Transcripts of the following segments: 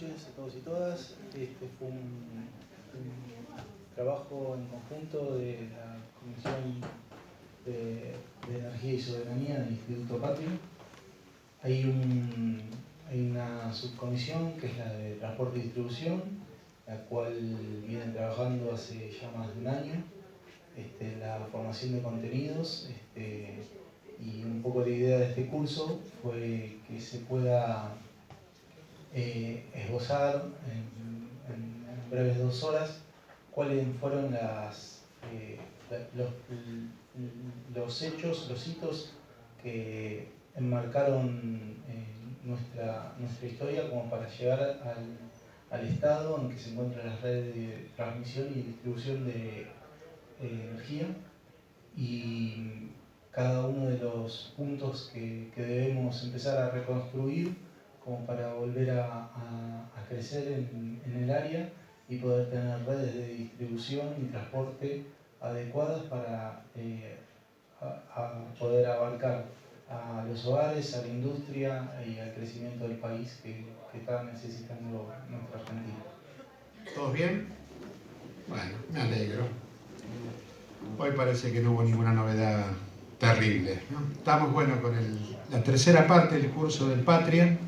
noches a todos y todas. Este fue un trabajo en conjunto de la Comisión de Energía y Soberanía del Instituto Patria. Hay una subcomisión que es la de Transporte y Distribución, la cual viene trabajando hace ya más de un año. La formación de contenidos y un poco la idea de este curso fue que se pueda esbozar en breves 2 horas cuáles fueron los hechos, los hitos que enmarcaron nuestra historia como para llegar al estado en que se encuentran las redes de transmisión y distribución de energía, y cada uno de los puntos que debemos empezar a reconstruir como para volver a crecer en el área y poder tener redes de distribución y transporte adecuadas para poder abarcar a los hogares, a la industria y al crecimiento del país que está necesitando nuestra Argentina. ¿Todos bien? Bueno, me alegro. Hoy parece que no hubo ninguna novedad terrible, ¿no? Estamos, bueno, con la tercera parte del curso del Patria,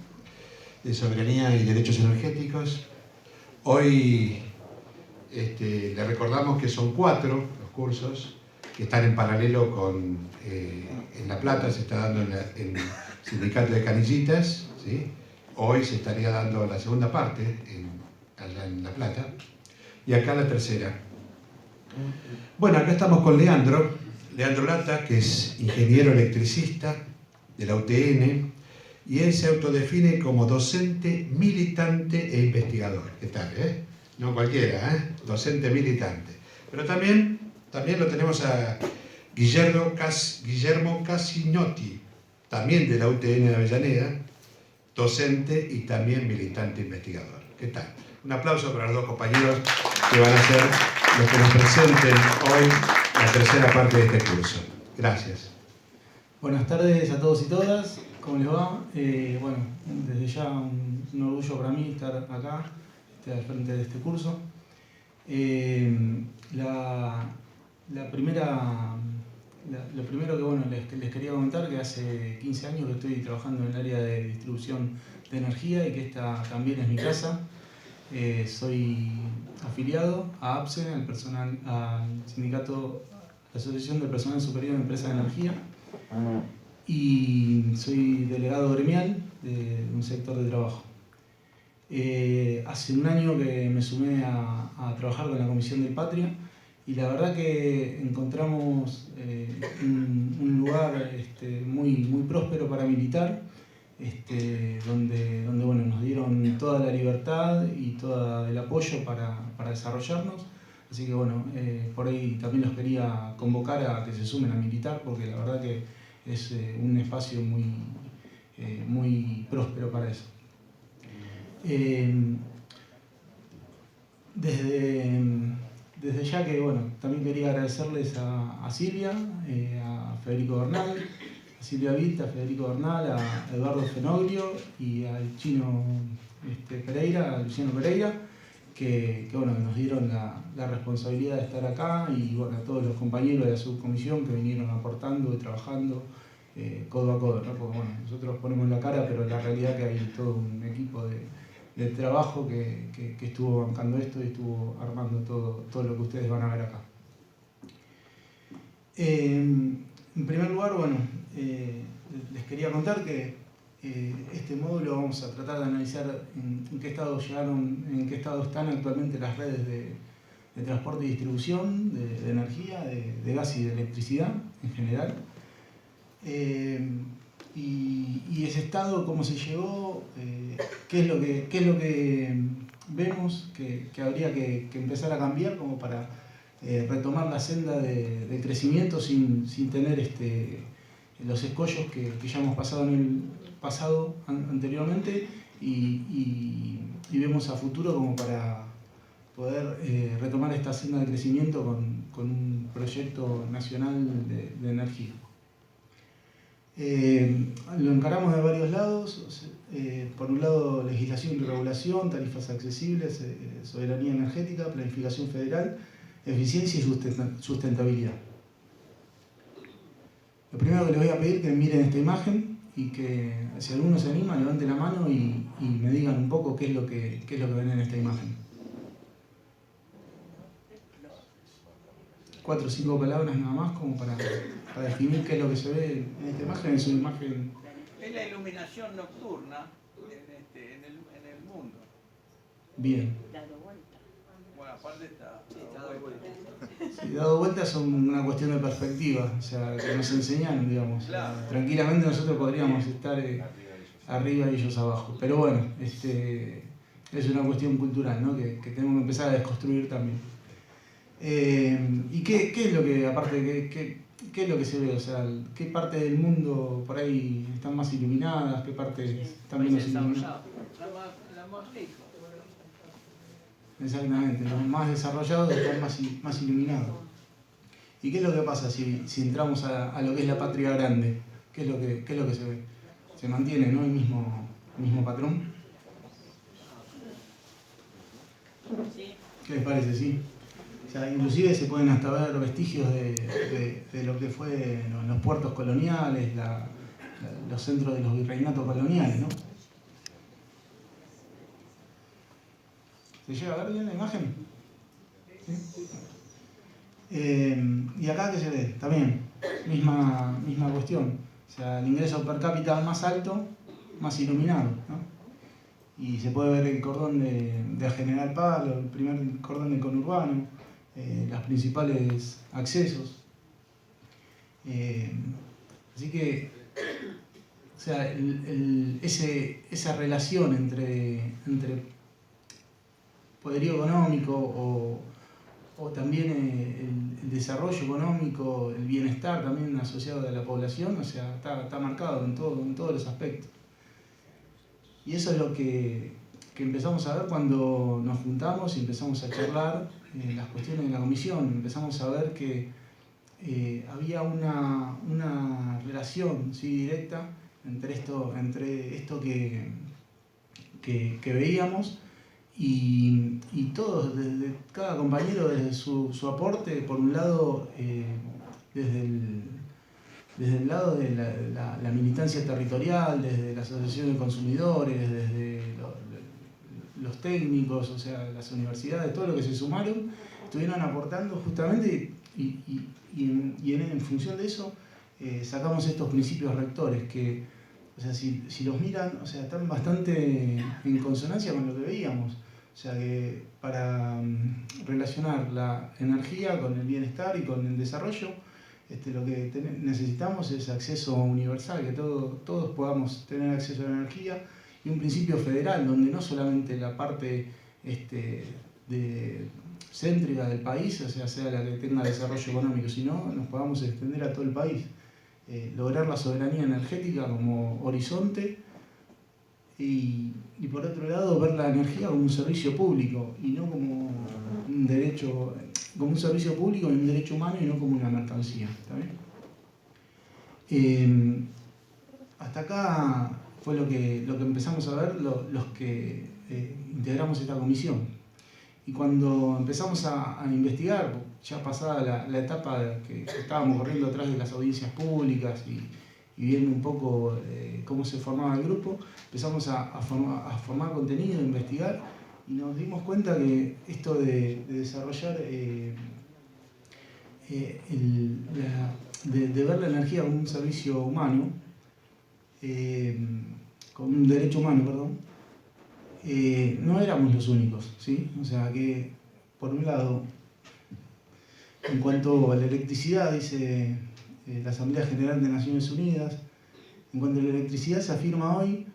de Soberanía y Derechos Energéticos. Hoy le recordamos que son 4 los cursos que están en paralelo en La Plata, se está dando en el Sindicato de Canillitas, ¿sí? Hoy se estaría dando la segunda parte allá en La Plata, y acá la tercera. Bueno, acá estamos con Leandro Lata, que es ingeniero electricista de la UTN, y él se autodefine como docente, militante e investigador. ¿Qué tal, No cualquiera, docente militante. Pero también lo tenemos a Guillermo Casinotti, también de la UTN de Avellaneda, docente y también militante investigador. ¿Qué tal? Un aplauso para los 2 compañeros que van a ser los que nos presenten hoy la tercera parte de este curso. Gracias. Buenas tardes a todos y todas. ¿Cómo les va? Bueno, desde ya un orgullo para mí estar acá, al frente de este curso. Lo primero que bueno, les quería comentar que hace 15 años que estoy trabajando en el área de distribución de energía y que esta también es mi casa. Soy afiliado a APSE, al sindicato, la Asociación de Personal Superior de Empresas de Energía, y soy delegado gremial de un sector de trabajo. Hace un año que me sumé a trabajar con la Comisión del Patria, y la verdad que encontramos un lugar muy próspero para militar, donde bueno, nos dieron toda la libertad y todo el apoyo para desarrollarnos. Así que bueno, por ahí también los quería convocar a que se sumen a militar, porque la verdad que es un espacio muy próspero para eso. Desde ya que bueno, también quería agradecerles a Silvia, a Federico Bernal, a Silvia Vita, a Federico Bernal, a Eduardo Fenoglio y al chino Pereira, a Luciano Pereira, que bueno, nos dieron la responsabilidad de estar acá, y bueno, a todos los compañeros de la subcomisión que vinieron aportando y trabajando codo a codo, ¿no? Porque bueno, nosotros ponemos la cara, pero la realidad es que hay todo un equipo de trabajo que estuvo bancando esto y estuvo armando todo lo que ustedes van a ver acá. En primer lugar, bueno, les quería contar que este módulo vamos a tratar de analizar en qué estado están actualmente las redes de transporte y distribución de energía, de gas y de electricidad en general. Y ese estado, cómo se llegó, qué es lo que vemos que habría que empezar a cambiar como para retomar la senda de crecimiento sin tener los escollos que ya hemos pasado en el pasado anteriormente, y vemos a futuro como para poder retomar esta senda de crecimiento con un proyecto nacional de energía. Lo encaramos de varios lados. Por un lado, legislación y regulación, tarifas accesibles, soberanía energética, planificación federal, eficiencia y sustentabilidad. Lo primero que les voy a pedir es que miren esta imagen y que, si alguno se anima, levanten la mano y me digan un poco qué es lo que ven en esta imagen. 4 o 5 palabras nada más como para definir qué es lo que se ve en esta imagen. Es una imagen... Es la iluminación nocturna en el mundo. Bien. Dado vuelta. Bueno, aparte está dado vuelta. Sí, dado vuelta es una cuestión de perspectiva, o sea, que nos enseñan, digamos. Claro. Tranquilamente nosotros podríamos estar arriba y ellos abajo. Pero bueno, es una cuestión cultural, ¿no? que tenemos que empezar a desconstruir también. ¿Y qué es lo que, aparte, qué es lo que se ve? O sea, ¿qué parte del mundo por ahí están más iluminadas? ¿Qué parte están menos iluminadas? La más rica. Exactamente, los más desarrollados están más iluminados. ¿Y qué es lo que pasa si entramos a lo que es la patria grande? ¿Qué es lo que se ve? Se mantiene, ¿no? el mismo patrón. Sí. ¿Qué les parece? Sí. O sea, inclusive se pueden hasta ver vestigios de lo que fue los puertos coloniales, los centros de los virreinatos coloniales, ¿no? ¿Se llega a ver bien la imagen? ¿Sí? Y acá, ¿qué se ve? También, misma cuestión. O sea, el ingreso per cápita más alto, más iluminado, ¿no? Y se puede ver el cordón de General Palo, el primer cordón del conurbano, los principales accesos. Así que, o sea, esa relación entre poderío económico o también el desarrollo económico, el bienestar también asociado a la población, o sea, está marcado en todos los aspectos. Y eso es lo que empezamos a ver cuando nos juntamos y empezamos a charlar las cuestiones de la comisión. Empezamos a ver que había una relación, ¿sí?, directa entre esto que veíamos y todos, cada compañero desde su aporte, por un lado, desde el lado de la militancia territorial, desde la asociación de consumidores, desde los técnicos, o sea, las universidades, todo lo que se sumaron, estuvieron aportando justamente y en función de eso sacamos estos principios rectores que, o sea, si los miran, o sea, están bastante en consonancia con lo que veíamos. O sea, que para relacionar la energía con el bienestar y con el desarrollo, lo que necesitamos es acceso universal, que todos podamos tener acceso a la energía, y un principio federal donde no solamente la parte céntrica del país, o sea la que tenga desarrollo económico, sino nos podamos extender a todo el país. Lograr la soberanía energética como horizonte y por otro lado ver la energía como un servicio público y no como un derecho, como un servicio público y un derecho humano y no como una mercancía. ¿Está bien? Hasta acá fue lo que empezamos a ver los que integramos esta comisión. Y cuando empezamos a investigar, ya pasada la etapa que estábamos corriendo atrás de las audiencias públicas y viendo un poco cómo se formaba el grupo, empezamos a formar contenido, a investigar, y nos dimos cuenta que esto de desarrollar, de ver la energía como un servicio humano, como un derecho humano, perdón, no éramos los únicos, ¿sí? O sea que, por un lado, en cuanto a la electricidad, dice la Asamblea General de Naciones Unidas, en cuanto a la electricidad se afirma hoy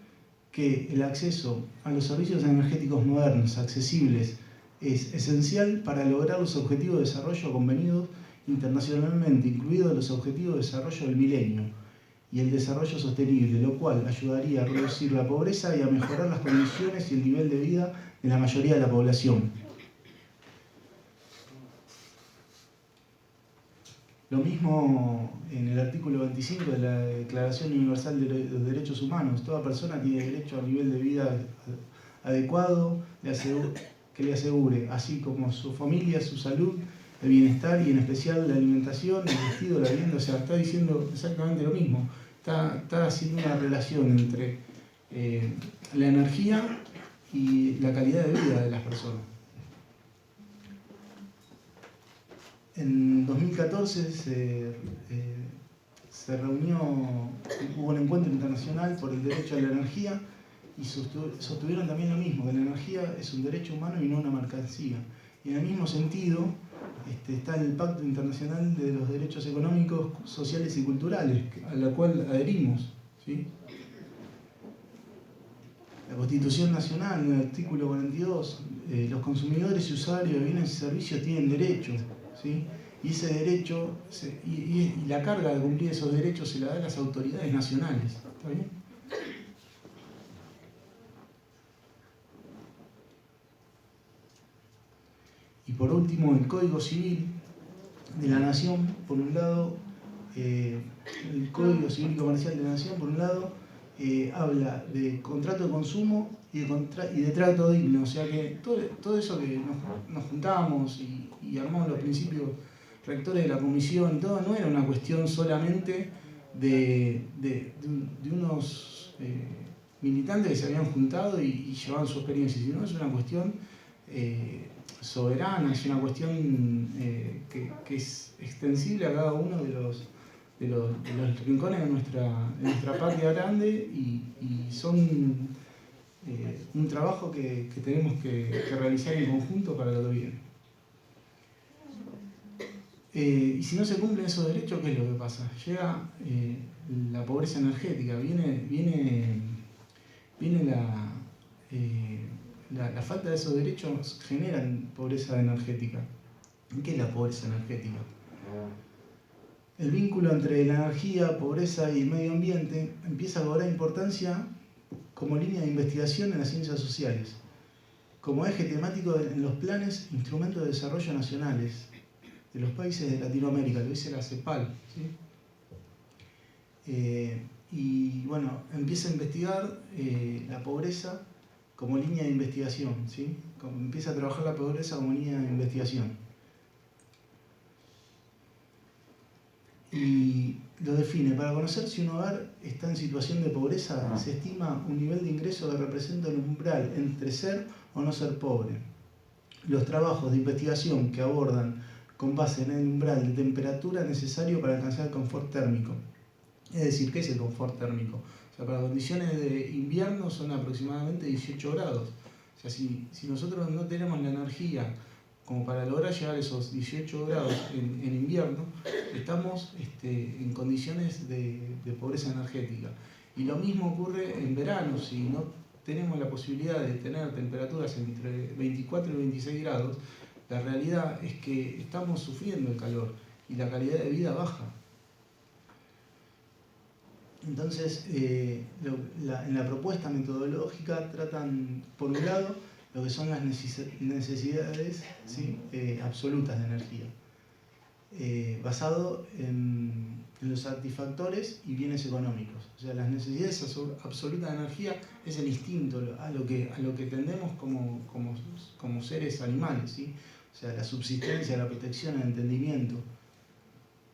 que el acceso a los servicios energéticos modernos, accesibles, es esencial para lograr los objetivos de desarrollo convenidos internacionalmente, incluidos los objetivos de desarrollo del milenio y el desarrollo sostenible, lo cual ayudaría a reducir la pobreza y a mejorar las condiciones y el nivel de vida de la mayoría de la población. Lo mismo en el artículo 25 de la Declaración Universal de los Derechos Humanos. Toda persona tiene derecho a un nivel de vida adecuado que le asegure, así como su familia, su salud, el bienestar y en especial la alimentación, el vestido, la vivienda. O sea, está diciendo exactamente lo mismo. Está haciendo una relación entre la energía y la calidad de vida de las personas. En 2014 se reunió, hubo un encuentro internacional por el derecho a la energía y sostuvieron también lo mismo, que la energía es un derecho humano y no una mercancía. Y en el mismo sentido está el Pacto Internacional de los Derechos Económicos, Sociales y Culturales, a la cual adherimos, ¿sí? La Constitución Nacional, en el artículo 42, los consumidores y usuarios de bienes y servicios tienen derecho, ¿sí? Y ese derecho, y la carga de cumplir esos derechos se la da a las autoridades nacionales. ¿Está bien? Y por último, el Código Civil de la Nación, por un lado, el Código Civil y Comercial de la Nación, por un lado, habla de contrato de consumo y de trato digno. O sea que todo eso que nos juntamos y armamos los principios rectores de la comisión y todo, no era una cuestión solamente de unos militantes que se habían juntado y llevaban su experiencia, sino es una cuestión soberana, es una cuestión que es extensible a cada uno de los rincones de nuestra patria grande y son un trabajo que tenemos que realizar en conjunto para lo que viene. Y si no se cumplen esos derechos, ¿qué es lo que pasa? Llega la pobreza energética, viene la falta de esos derechos generan pobreza energética. ¿Qué es la pobreza energética? El vínculo entre la energía, pobreza y el medio ambiente empieza a cobrar importancia como línea de investigación en las ciencias sociales, como eje temático en los planes e instrumentos de desarrollo nacionales de los países de Latinoamérica, lo dice la CEPAL, ¿sí? Y bueno, empieza a investigar la pobreza como línea de investigación, ¿sí? Empieza a trabajar la pobreza como línea de investigación. Y lo define: para conocer si un hogar está en situación de pobreza, se estima un nivel de ingreso que representa el umbral entre ser o no ser pobre. Los trabajos de investigación que abordan con base en el umbral de temperatura necesario para alcanzar el confort térmico. Es decir, ¿qué es el confort térmico? O sea, para condiciones de invierno son aproximadamente 18 grados. O sea, si nosotros no tenemos la energía como para lograr llegar a esos 18 grados en invierno, estamos en condiciones de pobreza energética. Y lo mismo ocurre en verano. Si no tenemos la posibilidad de tener temperaturas entre 24 y 26 grados, la realidad es que estamos sufriendo el calor y la calidad de vida baja. Entonces, en la propuesta metodológica tratan, por un lado, lo que son las necesidades, ¿sí? Absolutas de energía, basado en los satisfactores y bienes económicos. O sea, las necesidades absolutas de energía es el instinto, a lo que tendemos como seres animales, ¿sí? O sea, la subsistencia, la protección, el entendimiento.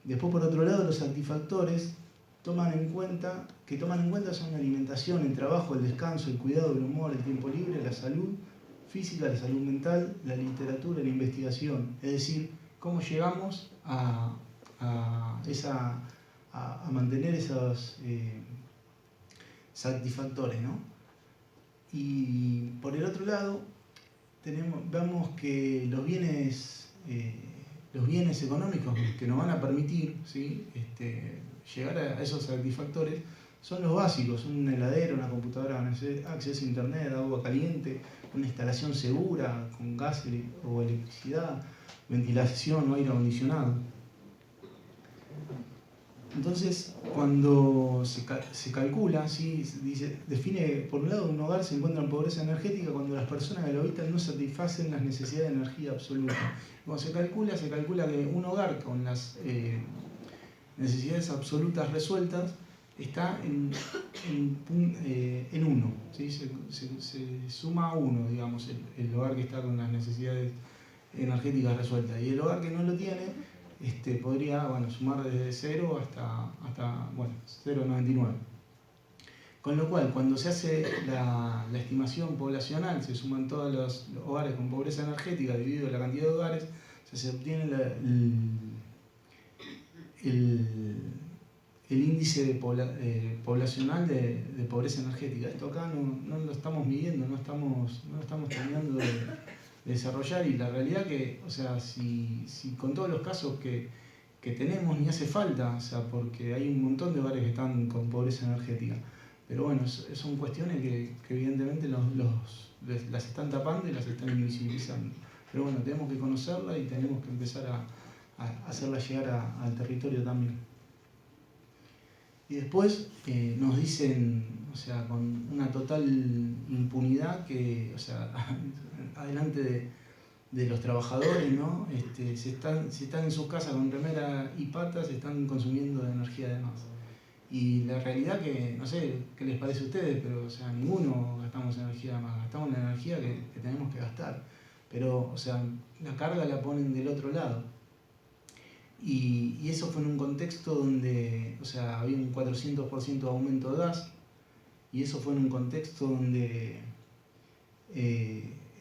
Después, por otro lado, los satisfactores toman en cuenta son la alimentación, el trabajo, el descanso, el cuidado, el humor, el tiempo libre, la salud física, la salud mental, la literatura, la investigación. Es decir, cómo llegamos a mantener esos satisfactores, ¿no? Y por el otro lado, vemos que los bienes económicos que nos van a permitir, ¿sí? Llegar a esos satisfactores son los básicos: una heladera, una computadora con acceso a internet, agua caliente, una instalación segura con gas o electricidad, ventilación o aire acondicionado. Entonces, cuando se calcula, ¿sí? Define, por un lado, un hogar se encuentra en pobreza energética cuando las personas que lo habitan no satisfacen las necesidades de energía absoluta. Cuando se calcula que un hogar con las necesidades absolutas resueltas está en 1, ¿sí? Se suma a 1, digamos, el hogar que está con las necesidades energéticas resueltas. Y el hogar que no lo tiene podría sumar desde 0 hasta 0,99. Con lo cual, cuando se hace la estimación poblacional, se suman todos los hogares con pobreza energética dividido la cantidad de hogares, se obtiene el índice poblacional de pobreza energética. Esto acá no lo estamos midiendo, no lo estamos terminando de desarrollar, y la realidad que, o sea, si con todos los casos que tenemos ni hace falta, o sea, porque hay un montón de hogares que están con pobreza energética, pero bueno, son cuestiones que evidentemente las están tapando y las están invisibilizando. Pero bueno, tenemos que conocerla y tenemos que empezar a hacerla llegar al territorio también. Y después nos dicen, o sea, con una total impunidad que, o sea, adelante de los trabajadores, ¿no? Si están en sus casas con remera y patas, están consumiendo energía de más. Y la realidad que, no sé qué les parece a ustedes, pero, o sea, ninguno gastamos energía de más, gastamos la energía que tenemos que gastar. Pero, o sea, la carga la ponen del otro lado. Y eso fue en un contexto donde, o sea, había un 400% de aumento de gas, y eso fue en un contexto donde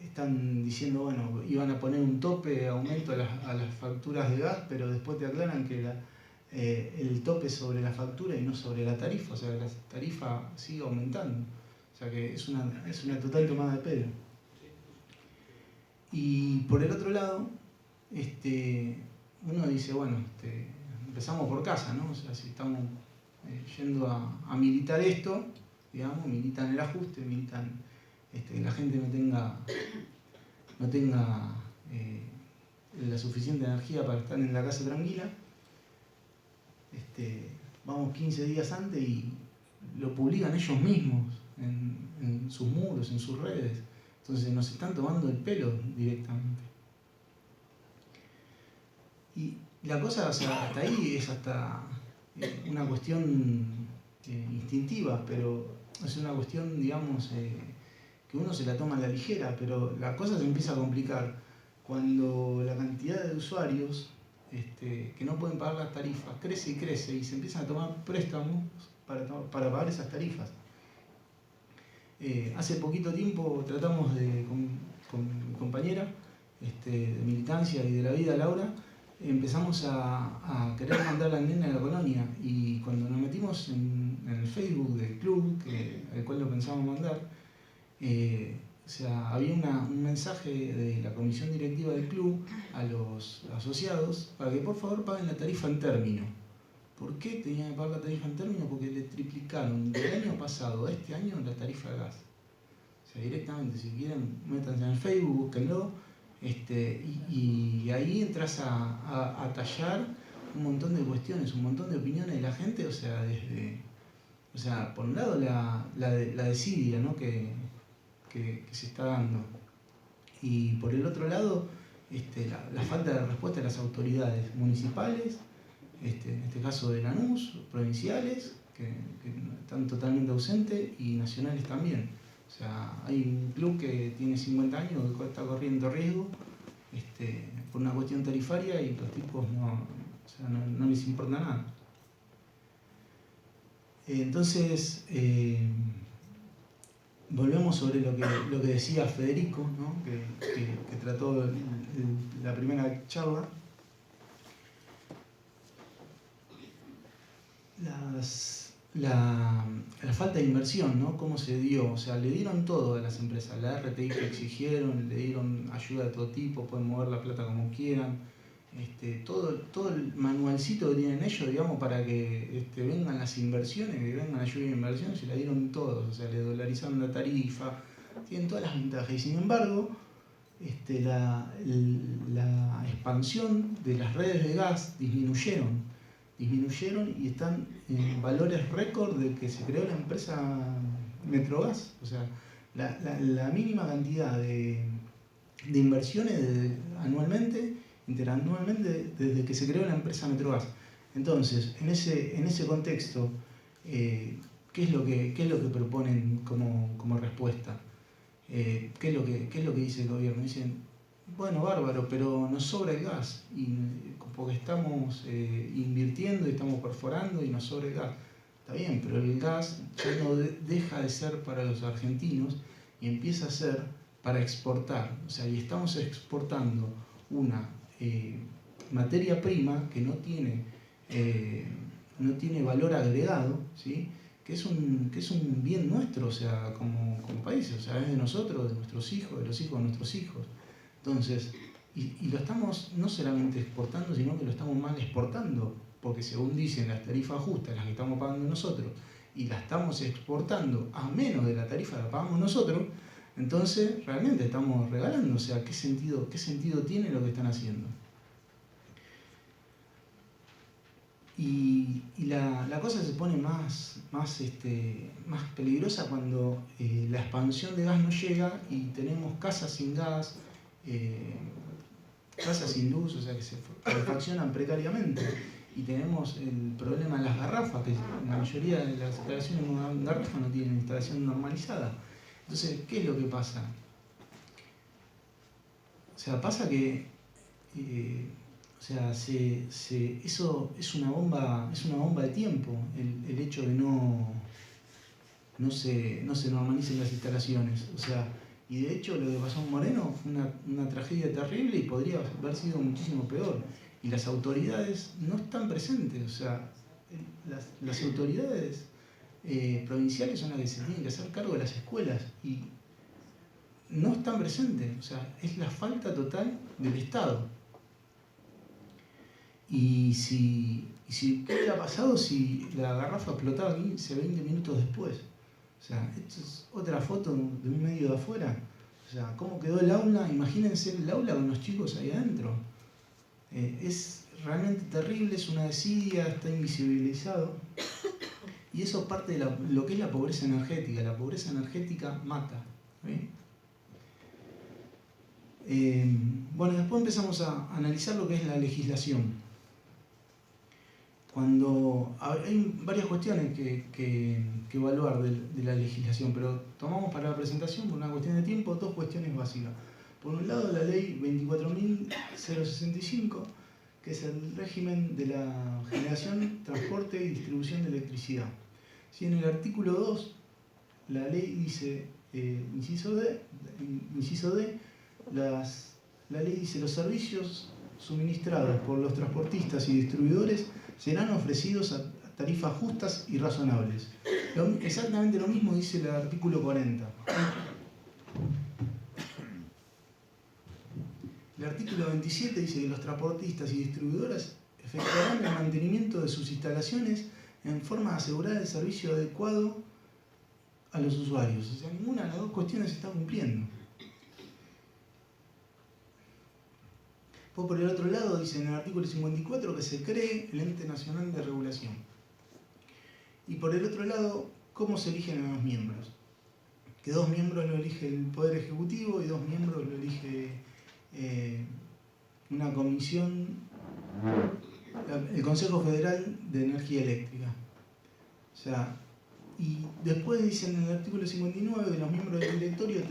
están diciendo, bueno, iban a poner un tope de aumento a las facturas de gas, pero después te aclaran que el tope es sobre la factura y no sobre la tarifa, o sea, la tarifa sigue aumentando, o sea que es una total tomada de pelo. Y por el otro lado, uno dice, bueno, empezamos por casa, ¿no? O sea, si estamos yendo a militar esto, digamos, militan el ajuste, militan que la gente no tenga la suficiente energía para estar en la casa tranquila. Vamos 15 días antes y lo publican ellos mismos en sus muros, en sus redes. Entonces nos están tomando el pelo directamente. Y la cosa, o sea, hasta ahí es hasta una cuestión instintiva, pero es una cuestión, digamos, que uno se la toma a la ligera, pero la cosa se empieza a complicar cuando la cantidad de usuarios que no pueden pagar las tarifas crece y crece, y se empiezan a tomar préstamos para pagar esas tarifas. Hace poquito tiempo tratamos con mi compañera de militancia y de la vida, Laura, empezamos a querer mandar la nena a la colonia, y cuando nos metimos en el Facebook del club, al cual lo pensábamos mandar, o sea, había un mensaje de la comisión directiva del club a los asociados para que por favor paguen la tarifa en término. ¿Por qué tenían que pagar la tarifa en término? Porque le triplicaron del año pasado a este año la tarifa de gas. O sea, directamente, si quieren, métanse en el Facebook, búsquenlo, y ahí entras a tallar un montón de cuestiones, un montón de opiniones de la gente, o sea, por un lado la desidia, ¿no? que se está dando, y por el otro lado la falta de respuesta de las autoridades municipales, en este caso de Lanús, provinciales, que están totalmente ausentes, y nacionales también. O sea, hay un club que tiene 50 años que está corriendo riesgo por una cuestión tarifaria, y los tipos no les importa nada. Entonces, volvemos sobre lo que decía Federico, ¿no? que trató la primera charla. La falta de inversión, ¿no? ¿Cómo se dio? O sea, le dieron todo a las empresas, la RTI que exigieron, le dieron ayuda de todo tipo, pueden mover la plata como quieran, todo el manualcito que tienen ellos, digamos, para que vengan las inversiones, que vengan ayuda de inversión, se la dieron todos, o sea, le dolarizaron la tarifa, tienen todas las ventajas, y sin embargo, la expansión de las redes de gas disminuyeron disminuyeron y están en valores récord de que se creó la empresa Metrogas. O sea, la mínima cantidad de inversiones interanualmente, desde que se creó la empresa Metrogas. Entonces, en ese contexto, ¿qué es lo que proponen como respuesta? ¿Qué es lo que dice el gobierno? Dicen, bueno, bárbaro, pero nos sobra el gas, porque estamos invirtiendo y estamos perforando y nos sobra el gas. Está bien, pero el gas ya no deja de ser para los argentinos y empieza a ser para exportar. O sea, y estamos exportando una materia prima que no tiene valor agregado, ¿sí? que es un bien nuestro, o sea, como país, o sea, es de nosotros, de nuestros hijos, de los hijos de nuestros hijos. Entonces, y lo estamos no solamente exportando, sino que lo estamos mal exportando, porque según dicen las tarifas justas, las que estamos pagando nosotros, y las estamos exportando a menos de la tarifa que pagamos nosotros, entonces realmente estamos regalando. O sea, ¿qué sentido tiene lo que están haciendo? Y la cosa se pone más peligrosa cuando la expansión de gas no llega y tenemos casas sin gas, casas sin luz, o sea, que se calefaccionan precariamente. Y tenemos el problema de las garrafas, que la mayoría de las instalaciones en garrafa no tienen instalación normalizada. Entonces, ¿qué es lo que pasa? O sea, pasa que eso es una bomba de tiempo, el hecho de no se normalicen las instalaciones. O sea, y de hecho lo que pasó en Moreno fue una tragedia terrible y podría haber sido muchísimo peor. Y las autoridades no están presentes. O sea, las autoridades provinciales son las que se tienen que hacer cargo de las escuelas y no están presentes. O sea, es la falta total del Estado. Y ¿qué hubiera pasado si la garrafa explotaba 15, 20 minutos después? O sea, esto es otra foto de un medio de afuera. O sea, ¿cómo quedó el aula? Imagínense el aula con los chicos ahí adentro. Es realmente terrible, es una desidia, está invisibilizado. Y eso es parte de lo que es la pobreza energética. La pobreza energética mata. Bueno, después empezamos a analizar lo que es la legislación. Cuando hay varias cuestiones que evaluar de la legislación, pero tomamos para la presentación, por una cuestión de tiempo, dos cuestiones básicas. Por un lado, la ley 24.065, que es el régimen de la generación, transporte y distribución de electricidad. Si en el artículo 2, la ley dice, inciso D, la ley dice: los servicios suministrados por los transportistas y distribuidores serán ofrecidos a tarifas justas y razonables. Exactamente lo mismo dice el artículo 40. El artículo 27 dice que los transportistas y distribuidoras efectuarán el mantenimiento de sus instalaciones en forma de asegurar el servicio adecuado a los usuarios. O sea, ninguna de las dos cuestiones se está cumpliendo. Por el otro lado, dice en el artículo 54 que se cree el Ente Nacional de Regulación. Y por el otro lado, ¿cómo se eligen a los miembros? Que 2 miembros lo elige el Poder Ejecutivo y 2 miembros lo elige una comisión, el Consejo Federal de Energía Eléctrica. O sea, y después dicen en el artículo 59 que los miembros del directorio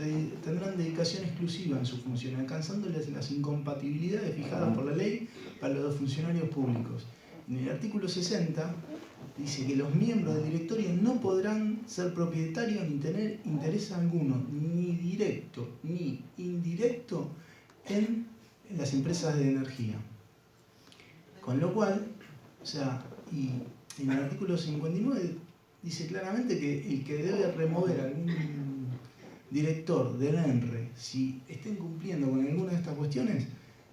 tendrán dedicación exclusiva en su función, alcanzándoles las incompatibilidades fijadas por la ley para los funcionarios públicos. En el artículo 60 dice que los miembros del directorio no podrán ser propietarios ni tener interés alguno, ni directo ni indirecto, en las empresas de energía. Con lo cual, o sea, y en el artículo 59 dice claramente que el que debe remover a algún director del ENRE, si está incumpliendo con alguna de estas cuestiones,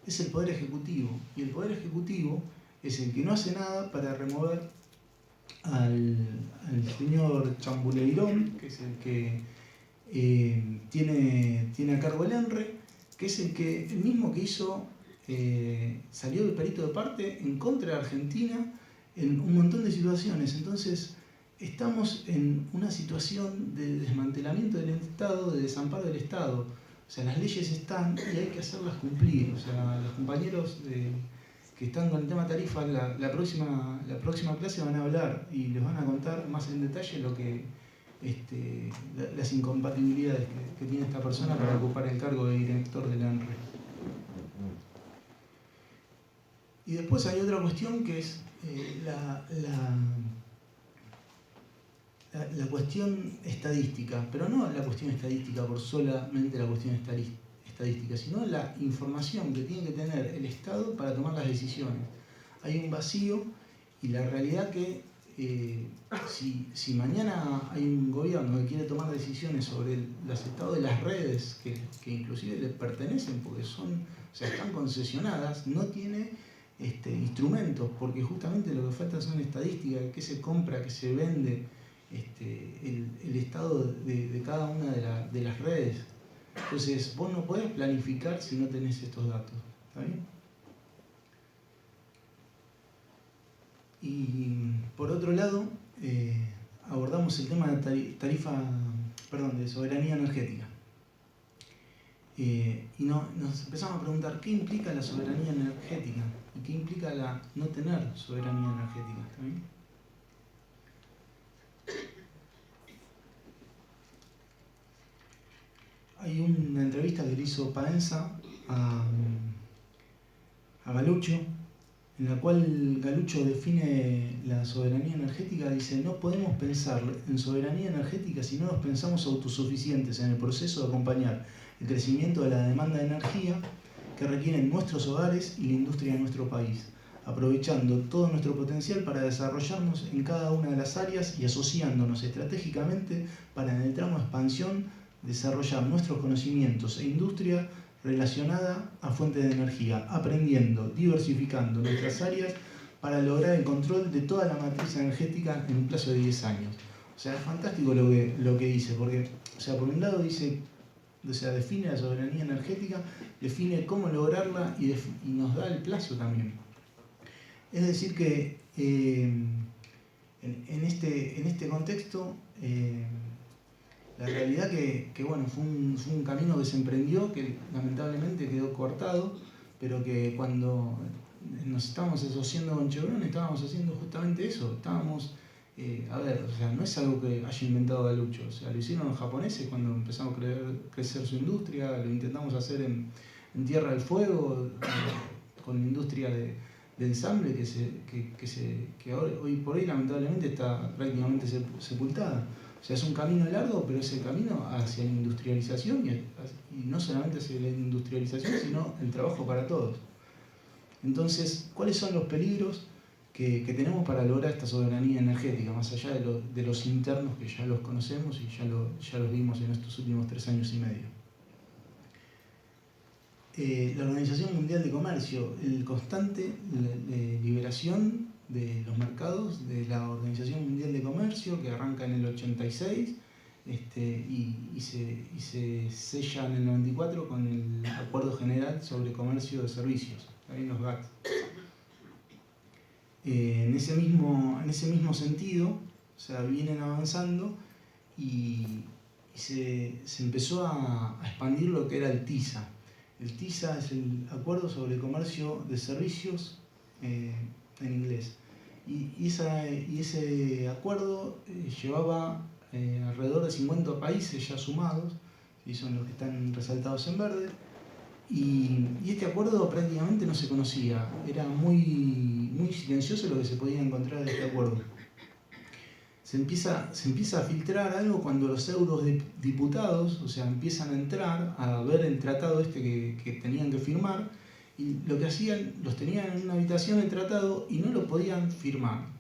es el Poder Ejecutivo. Y el Poder Ejecutivo es el que no hace nada para remover al señor Chambuleirón, que es el que tiene a cargo el ENRE, que es el mismo que hizo, salió de perito de parte en contra de Argentina en un montón de situaciones. Entonces, estamos en una situación de desmantelamiento del Estado, de desamparo del Estado. O sea, las leyes están y hay que hacerlas cumplir. O sea, los compañeros que están con el tema tarifa, la próxima clase van a hablar y les van a contar más en detalle lo que las incompatibilidades que tiene esta persona para ocupar el cargo de director del ANRE. Y después hay otra cuestión que es la cuestión estadística, pero no la cuestión estadística por solamente la cuestión estadística, sino la información que tiene que tener el Estado para tomar las decisiones. Hay un vacío y la realidad que si mañana hay un gobierno que quiere tomar decisiones sobre el estado de las redes, que inclusive le pertenecen porque están concesionadas, no tiene instrumentos, porque justamente lo que falta son estadísticas, qué se compra, qué se vende, el estado de cada una de las redes. Entonces vos no podés planificar si no tenés estos datos, ¿está bien? Y por otro lado, abordamos el tema de de soberanía energética. Y nos empezamos a preguntar qué implica la soberanía energética y qué implica la no tener soberanía energética, ¿está bien? Hay una entrevista que le hizo Paenza a Galuccio, en la cual Galuccio define la soberanía energética. Dice: no podemos pensar en soberanía energética si no nos pensamos autosuficientes en el proceso de acompañar el crecimiento de la demanda de energía que requieren nuestros hogares y la industria de nuestro país, aprovechando todo nuestro potencial para desarrollarnos en cada una de las áreas y asociándonos estratégicamente para en el tramo de expansión desarrollar nuestros conocimientos e industria relacionada a fuentes de energía, aprendiendo, diversificando nuestras áreas para lograr el control de toda la matriz energética en un plazo de 10 años. O sea, es fantástico lo que dice, porque, o sea, por un lado dice, o sea, define la soberanía energética, define cómo lograrla y nos da el plazo también. Es decir que en este contexto, la realidad que bueno, fue un camino que se emprendió, que lamentablemente quedó cortado, pero que cuando nos estábamos asociando con Chevron estábamos haciendo justamente eso. Estábamos, o sea, no es algo que haya inventado Galuccio, o sea, lo hicieron los japoneses cuando empezamos a crecer su industria, lo intentamos hacer en Tierra del Fuego, con la industria de ensamble que hoy por hoy lamentablemente está prácticamente sepultada. O sea, es un camino largo, pero es el camino hacia la industrialización y no solamente hacia la industrialización, sino el trabajo para todos. Entonces, ¿cuáles son los peligros que tenemos para lograr esta soberanía energética, más allá de los internos que ya los conocemos y ya los vimos en estos últimos 3 años y medio? La Organización Mundial de Comercio, el constante liberación de los mercados de la Organización Mundial de Comercio, que arranca en el 86 y se sella en el 94 con el Acuerdo General sobre Comercio de Servicios, también los GATT. En ese mismo sentido, o sea, vienen avanzando y se empezó a expandir lo que era el TISA. El TISA es el Acuerdo sobre Comercio de Servicios en inglés. Y ese acuerdo llevaba alrededor de 50 países ya sumados, y son los que están resaltados en verde. Y este acuerdo prácticamente no se conocía, era muy silencioso lo que se podía encontrar de este acuerdo. Se empieza a filtrar algo cuando los eurodiputados, o sea, empiezan a entrar a ver el tratado que tenían que firmar, y lo que hacían, los tenían en una habitación el tratado y no lo podían filmar,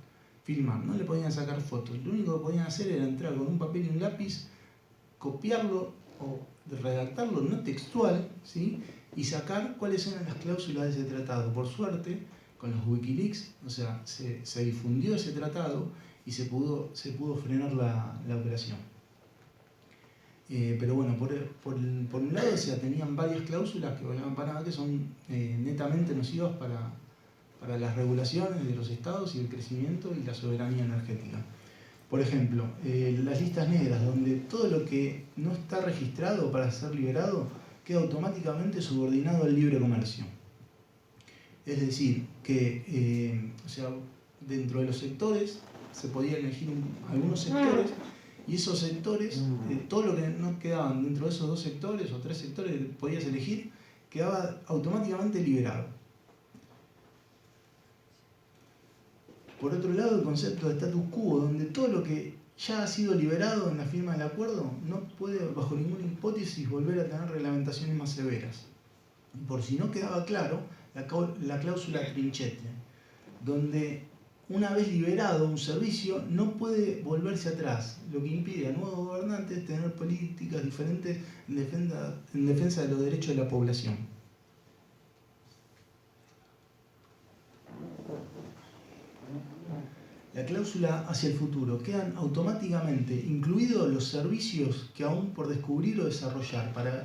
no le podían sacar fotos. Lo único que podían hacer era entrar con un papel y un lápiz, copiarlo o redactarlo no textual, ¿sí? Y sacar cuáles eran las cláusulas de ese tratado. Por suerte, con los Wikileaks, o sea, se difundió ese tratado y se pudo frenar la operación. Pero bueno, por un lado, o sea, tenían varias cláusulas que van a ver que son netamente nocivas para las regulaciones de los estados y el crecimiento y la soberanía energética. Por ejemplo, las listas negras, donde todo lo que no está registrado para ser liberado queda automáticamente subordinado al libre comercio. Es decir, que dentro de los sectores se podía elegir algunos sectores, y esos sectores, todo lo que no quedaban dentro de esos 2 sectores o 3 sectores que podías elegir, quedaba automáticamente liberado. Por otro lado, el concepto de status quo, donde todo lo que ya ha sido liberado en la firma del acuerdo no puede bajo ninguna hipótesis volver a tener reglamentaciones más severas. Y por si no quedaba claro, la cláusula Trinchete, donde una vez liberado un servicio no puede volverse atrás, lo que impide a nuevos gobernantes tener políticas diferentes en defensa de los derechos de la población. La cláusula hacia el futuro. Quedan automáticamente incluidos los servicios que aún por descubrir o desarrollar para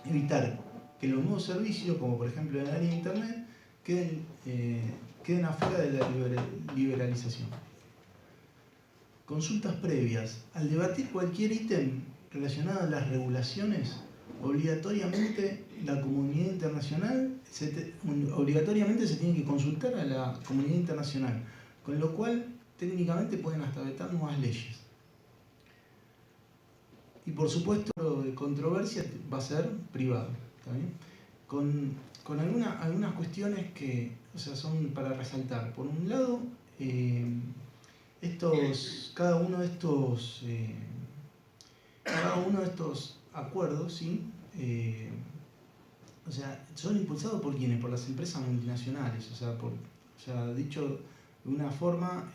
evitar que los nuevos servicios, como por ejemplo en el área de Internet, queden afuera de la liberalización. Consultas previas. Al debatir cualquier ítem relacionado a las regulaciones, obligatoriamente la comunidad internacional obligatoriamente se tiene que consultar a la comunidad internacional, con lo cual técnicamente pueden hasta vetar nuevas leyes. Y por supuesto, lo de controversia va a ser privado, ¿está bien? Con algunas cuestiones que son para resaltar. Por un lado, cada uno de estos acuerdos, ¿sí? Son impulsados por ¿quiénes? Por las empresas multinacionales. Dicho de una forma,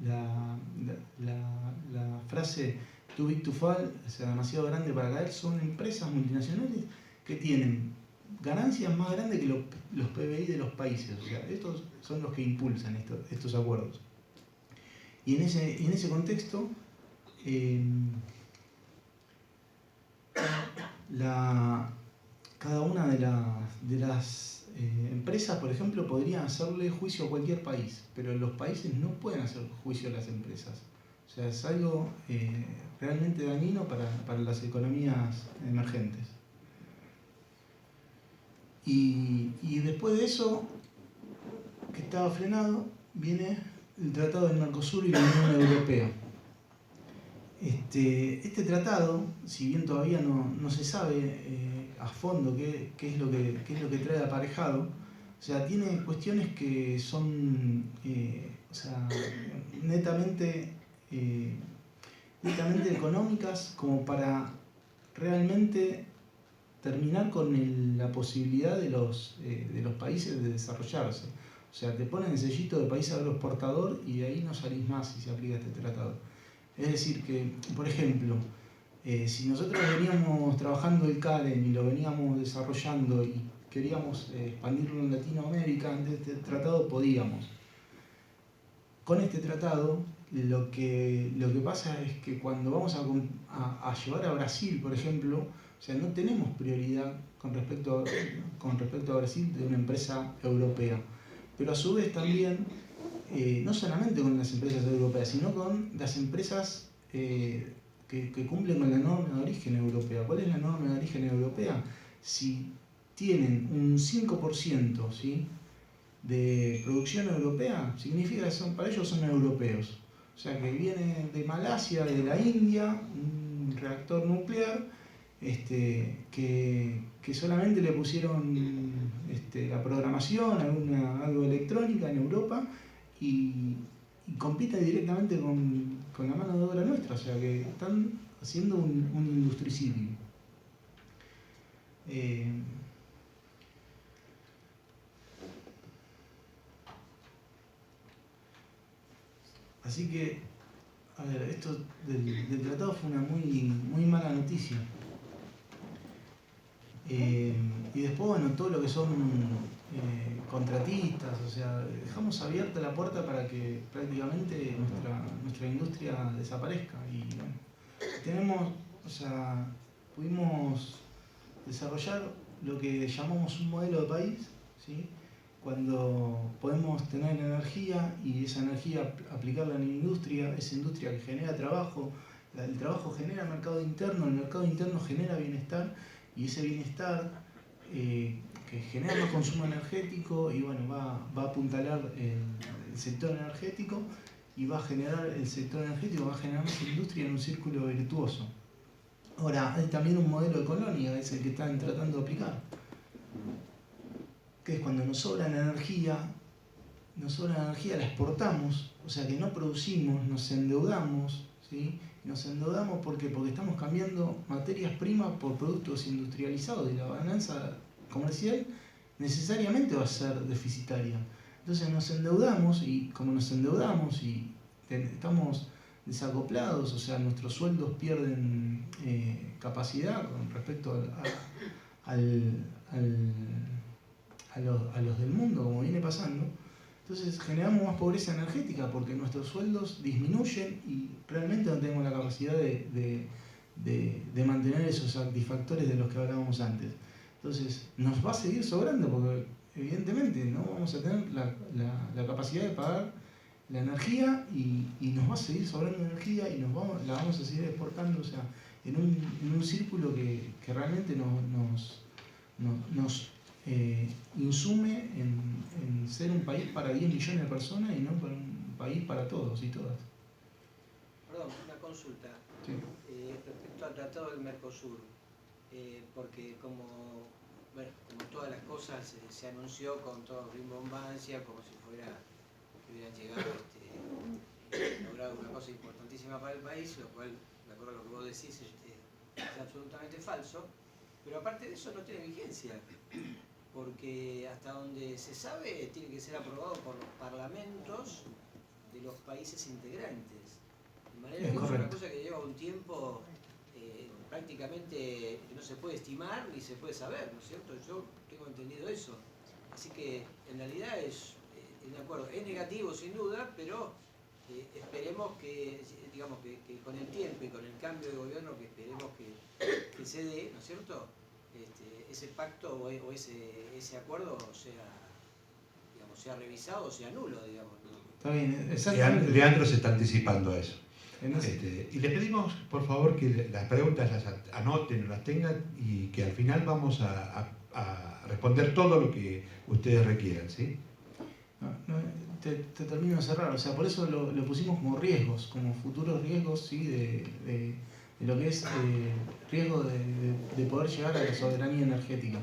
la frase too big to fall, demasiado grande para caer, son empresas multinacionales que tienen ganancias más grandes que los PBI de los países. Estos son los que impulsan estos acuerdos. Y en ese contexto, cada una de las empresas, por ejemplo, podrían hacerle juicio a cualquier país, pero los países no pueden hacer juicio a las empresas. Es algo realmente dañino para las economías emergentes. Y después de eso, que estaba frenado, viene el Tratado del Mercosur y la Unión Europea. Este tratado, si bien todavía no se sabe a fondo qué es lo que trae aparejado, tiene cuestiones que son netamente económicas, como para realmente terminar con la posibilidad de los países de desarrollarse. Te ponen el sellito de país agroexportador y de ahí no salís más si se aplica este tratado. Es decir que, por ejemplo, si nosotros veníamos trabajando el CALEN y lo veníamos desarrollando y queríamos expandirlo en Latinoamérica, ante este tratado podíamos. Con este tratado, lo que pasa es que cuando vamos a llevar a Brasil, por ejemplo, no tenemos prioridad con respecto a Brasil de una empresa europea. Pero a su vez también, no solamente con las empresas europeas, sino con las empresas que cumplen con la norma de origen europea. ¿Cuál es la norma de origen europea? Si tienen un 5%, ¿sí?, de producción europea, significa que para ellos son europeos. Que viene de Malasia, de la India, un reactor nuclear, que solamente le pusieron la programación, algo electrónica en Europa, y compite directamente con la mano de obra nuestra. Que están haciendo un industricidio. Así que, esto del tratado fue una muy mala noticia. Y después, todo lo que son contratistas, dejamos abierta la puerta para que prácticamente nuestra industria desaparezca. Y pudimos desarrollar lo que llamamos un modelo de país, ¿sí?, cuando podemos tener energía y esa energía aplicarla en la industria, esa industria que genera trabajo, el trabajo genera mercado interno, el mercado interno genera bienestar y ese bienestar que genera más consumo energético y bueno, va a apuntalar el sector energético y va a generar el sector energético, va a generar más industria en un círculo virtuoso. Ahora, hay también un modelo de colonia, es el que están tratando de aplicar, que es cuando nos sobra energía, la exportamos, o sea que no producimos, nos endeudamos, ¿sí? Nos endeudamos porque estamos cambiando materias primas por productos industrializados y la balanza comercial necesariamente va a ser deficitaria. Entonces nos endeudamos y como nos endeudamos y estamos desacoplados, o sea, nuestros sueldos pierden capacidad con respecto a los del mundo, como viene pasando. Entonces generamos más pobreza energética porque nuestros sueldos disminuyen y realmente no tenemos la capacidad de mantener esos satisfactores de los que hablábamos antes. Entonces nos va a seguir sobrando porque evidentemente no vamos a tener la capacidad de pagar la energía y nos va a seguir sobrando energía y la vamos a seguir exportando, o sea, en un círculo que realmente nos insume en ser un país para 10 millones de personas y no para un país para todos y todas. Perdón, una consulta. Sí. Respecto al Tratado del Mercosur, porque como todas las cosas se anunció con toda rimbombancia, como si fuera que hubieran llegado logrado una cosa importantísima para el país, lo cual, de acuerdo a lo que vos decís, es absolutamente falso, pero aparte de eso no tiene vigencia, porque hasta donde se sabe tiene que ser aprobado por los parlamentos de los países integrantes, de manera que es una cosa que lleva un tiempo prácticamente no se puede estimar ni se puede saber, ¿no es cierto? Yo tengo entendido eso, así que en realidad de acuerdo, es negativo sin duda, pero esperemos que, digamos, que con el tiempo y con el cambio de gobierno que esperemos que se dé, ¿no es cierto?, ese pacto o ese acuerdo sea revisado o sea nulo, digamos, ¿no? Está bien, exactamente. Leandro se está anticipando a eso. Y le pedimos, por favor, que las preguntas las anoten o las tengan y que al final vamos a responder todo lo que ustedes requieran, ¿sí? Te termino de cerrar, o sea, por eso lo pusimos como riesgos, como futuros riesgos, ¿sí? de lo que es riesgo de poder llegar a la soberanía energética.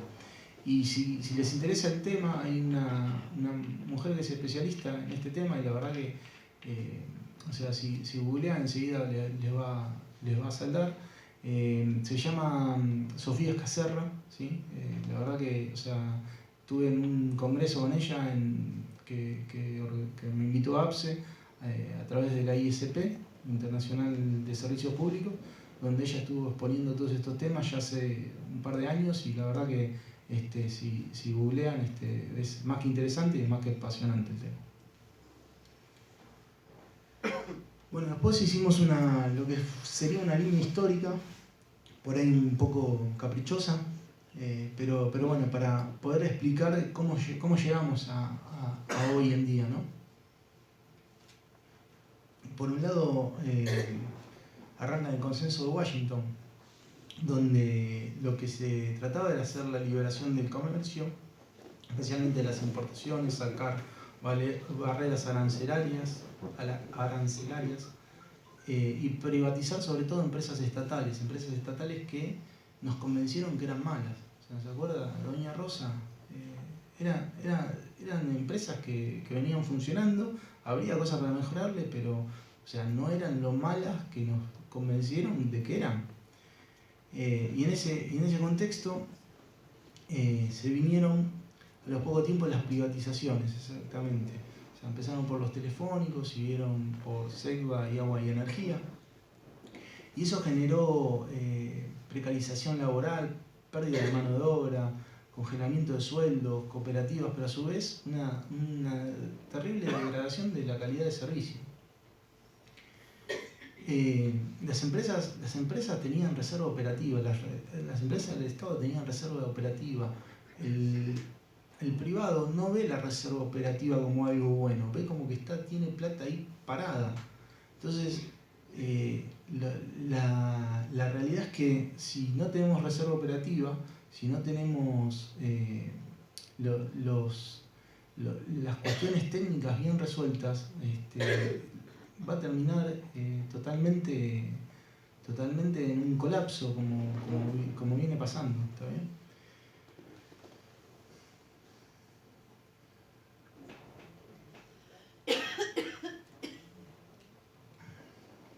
Y si les interesa el tema, hay una mujer que es especialista en este tema y la verdad que, o sea, si googlean enseguida les va a saltar. Se llama Sofía Escacerra, ¿sí? La verdad que, o sea, estuve en un congreso con ella que me invitó a APSE a través de la ISP, Internacional de Servicios Públicos, donde ella estuvo exponiendo todos estos temas ya hace un par de años y la verdad que si googlean es más que interesante y es más que apasionante el tema. Bueno, después hicimos lo que sería una línea histórica, por ahí un poco caprichosa, pero bueno, para poder explicar cómo llegamos a hoy en día, ¿no? Por un lado, arranca el consenso de Washington, donde lo que se trataba era hacer la liberación del comercio, especialmente las importaciones, sacar barreras arancelarias y privatizar sobre todo empresas estatales que nos convencieron que eran malas. O sea, ¿se acuerda? Doña Rosa, eran empresas que venían funcionando, habría cosas para mejorarle, pero o sea, no eran lo malas que nos convencieron de que eran. Y en ese contexto se vinieron a los poco tiempo las privatizaciones, exactamente. O sea, empezaron por los telefónicos, siguieron por Segva y Agua y Energía. Y eso generó precarización laboral, pérdida de mano de obra, congelamiento de sueldos, cooperativas, pero a su vez una terrible degradación de la calidad de servicio. Las empresas tenían reserva operativa, las empresas del Estado tenían reserva operativa, el privado no ve la reserva operativa como algo bueno, ve como que tiene plata ahí parada. Entonces, la realidad es que si no tenemos reserva operativa, si no tenemos las cuestiones técnicas bien resueltas, va a terminar totalmente en un colapso, como viene pasando. ¿Está bien?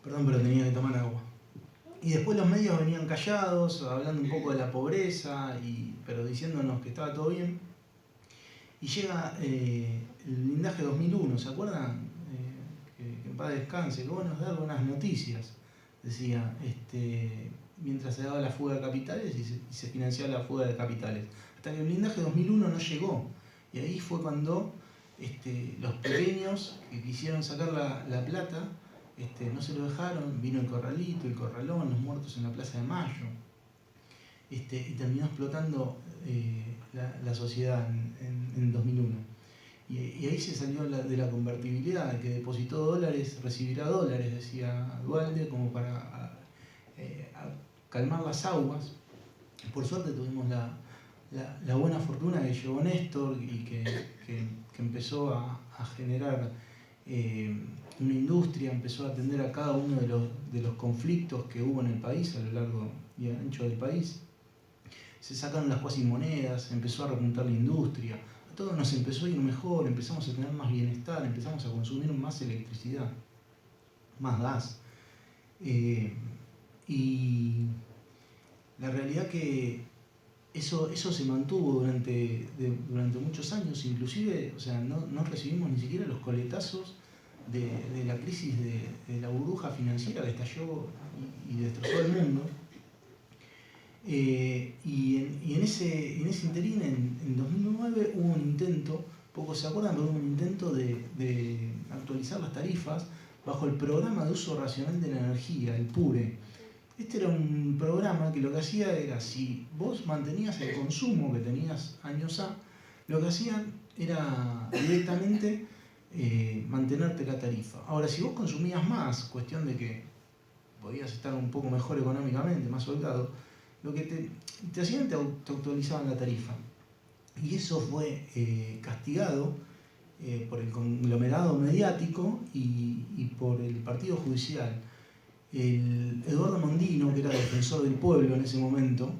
Perdón, pero tenía que tomar agua. Y después los medios venían callados, hablando un poco de la pobreza, pero diciéndonos que estaba todo bien. Y llega el blindaje 2001, ¿se acuerdan? Que en paz descanse, que bueno, nos da buenas noticias. Decía, mientras se daba la fuga de capitales y se financiaba la fuga de capitales. Hasta que el blindaje 2001 no llegó. Y ahí fue cuando los pequeños que quisieron sacar la plata, no se lo dejaron, vino el corralito, el corralón, los muertos en la Plaza de Mayo, y terminó explotando la sociedad en 2001. Y ahí se salió de la convertibilidad, el que depositó dólares recibirá dólares, decía Duhalde, como para calmar las aguas. Por suerte tuvimos la buena fortuna que llegó Néstor y que empezó a generar una industria, empezó a atender a cada uno de los conflictos que hubo en el país, a lo largo y ancho del país. Se sacaron las cuasimonedas, empezó a repuntar la industria, a todos nos empezó a ir mejor, empezamos a tener más bienestar, empezamos a consumir más electricidad, más gas. Y la realidad que eso se mantuvo durante muchos años, inclusive, o sea, no recibimos ni siquiera los coletazos de la crisis de la burbuja financiera que estalló y destrozó el mundo. Y en ese interín, en 2009, hubo un intento, pocos se acuerdan, pero hubo un intento de actualizar las tarifas bajo el Programa de Uso Racional de la Energía, el PURE. Este era un programa que lo que hacía era, si vos mantenías el consumo que tenías años A, lo que hacían era directamente mantenerte la tarifa. Ahora, si vos consumías más, cuestión de que podías estar un poco mejor económicamente, más holgado, lo que te hacían, te actualizaban la tarifa. Y eso fue castigado por el conglomerado mediático y por el partido judicial. Eduardo Mondino, que era defensor del pueblo en ese momento,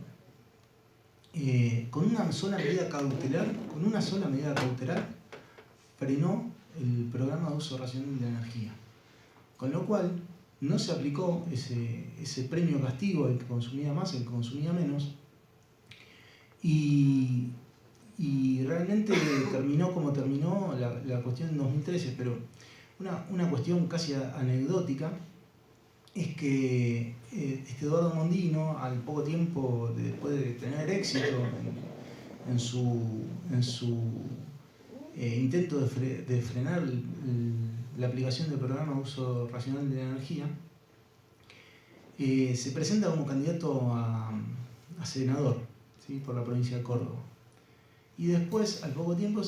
con una sola medida cautelar, frenó el programa de uso racional de la energía. Con lo cual, no se aplicó ese premio castigo al que consumía más, al que consumía menos, y realmente terminó como terminó la cuestión en 2013, pero una cuestión casi anecdótica es que Eduardo Mondino, al poco tiempo, después de tener éxito en su intento de frenar la aplicación del programa de uso racional de la energía, se presenta como candidato a senador, ¿sí?, por la provincia de Córdoba. Y después, al poco tiempo,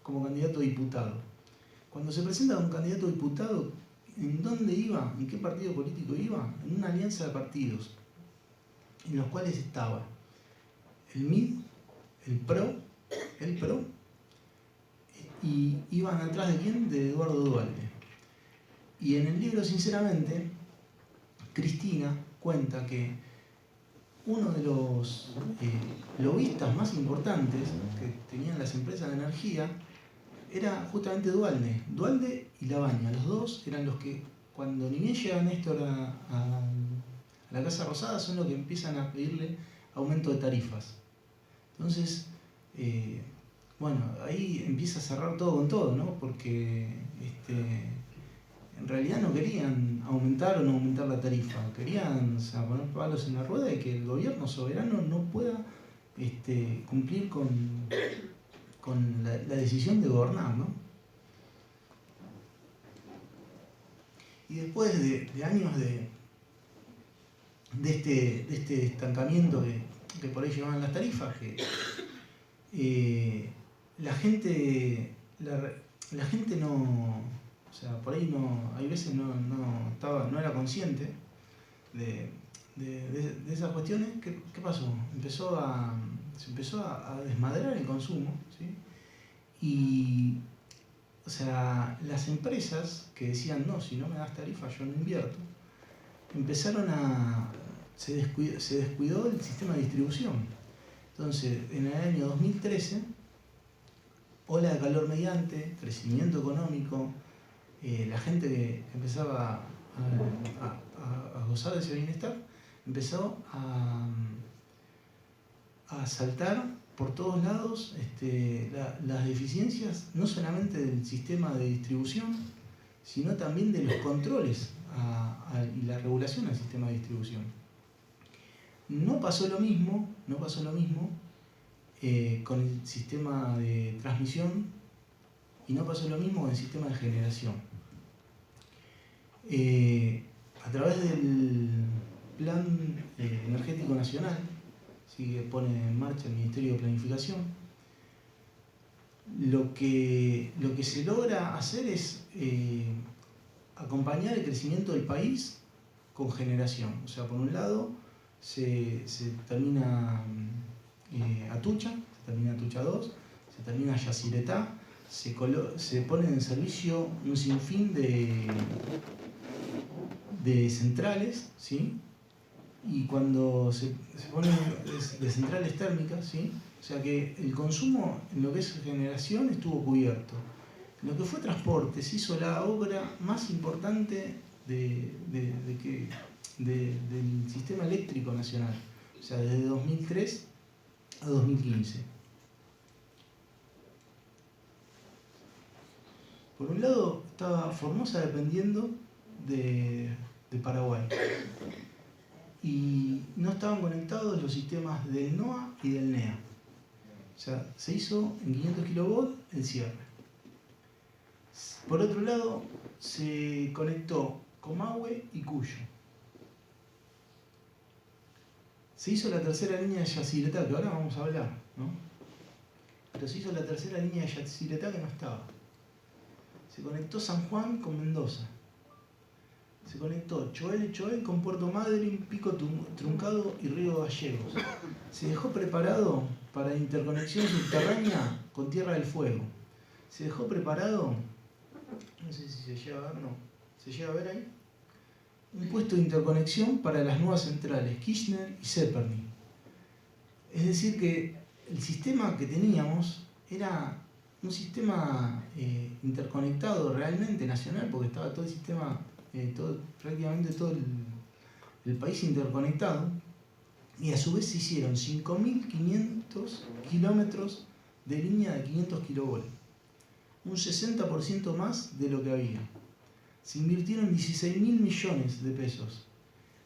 como candidato a diputado. Cuando se presenta como candidato a diputado, ¿en dónde iba? ¿En qué partido político iba? En una alianza de partidos, en los cuales estaba el MID, el PRO, y iban atrás de ¿quién? De Eduardo Duhalde. Y en el libro, sinceramente, Cristina cuenta que uno de los lobistas más importantes que tenían las empresas de energía era justamente Duhalde y Labaña. Los dos eran los que, cuando ni bien llega Néstor a la Casa Rosada, son los que empiezan a pedirle aumento de tarifas. Entonces, bueno, ahí empieza a cerrar todo con todo, ¿no? Porque en realidad no querían aumentar o no aumentar la tarifa, querían, o sea, poner palos en la rueda y que el gobierno soberano no pueda cumplir con la decisión de gobernar, ¿no? Y después de años de este estancamiento que por ahí llevaban las tarifas, que la gente no, o sea, por ahí no, hay veces no era consciente de esas cuestiones. ¿Qué pasó? Se empezó a desmadrar el consumo, ¿sí? Y, o sea, las empresas que decían, no, si no me das tarifa yo no invierto, se descuidó el sistema de distribución. Entonces, en el año 2013, ola de calor mediante, crecimiento económico, la gente que empezaba a gozar de ese bienestar, empezó a saltar por todos lados las deficiencias, no solamente del sistema de distribución, sino también de los controles y la regulación del sistema de distribución. No pasó lo mismo con el sistema de transmisión y no pasó lo mismo con el sistema de generación. A través del Plan Energético Nacional, ¿sí?, que pone en marcha el Ministerio de Planificación, lo que se logra hacer es acompañar el crecimiento del país con generación. O sea, por un lado se termina Atucha, se termina Atucha 2, se termina Yacyretá, se pone en servicio un sinfín de centrales, ¿sí? Y cuando se pone de centrales térmicas, ¿sí? O sea que el consumo en lo que es generación estuvo cubierto. En lo que fue transporte se hizo la obra más importante del sistema eléctrico nacional, o sea, desde 2003 a 2015. Por un lado estaba Formosa dependiendo de Paraguay y no estaban conectados los sistemas del NOA y del NEA. O sea, se hizo en 500 kV el cierre. Por otro lado, se conectó Comahue y Cuyo. Se hizo la tercera línea de Yacyretá, que ahora vamos a hablar, ¿no? Pero se hizo la tercera línea de Yacyretá que no estaba. Se conectó San Juan con Mendoza. Se conectó Choel con Puerto Madryn, Pico Truncado y Río Gallegos. Se dejó preparado para interconexión subterránea con Tierra del Fuego. Se dejó preparado, no sé si se llega a ver, no, ¿se llega a ver ahí? Un puesto de interconexión para las nuevas centrales Kirchner y Zeperny. Es decir que el sistema que teníamos era un sistema interconectado realmente nacional, porque estaba todo el sistema, prácticamente todo el país interconectado, y a su vez se hicieron 5.500 kilómetros de línea de 500 kV, un 60% más de lo que había. Se invirtieron 16.000 millones de pesos,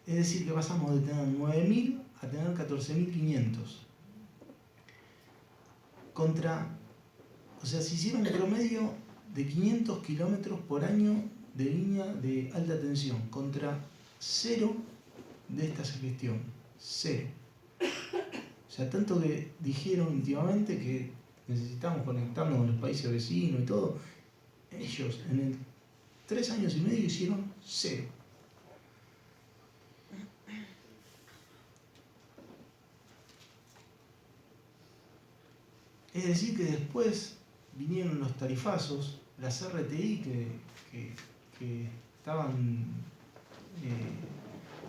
es decir que pasamos de tener 9.000 a tener 14.500. O sea, se hicieron un promedio de 500 kilómetros por año de línea de alta tensión, contra 0 de esta gestión. 0. O sea, tanto que dijeron últimamente que necesitamos conectarnos con los países vecinos y todo, ellos en 3 años y medio hicieron 0. Es decir que después vinieron los tarifazos, las RTI que estaban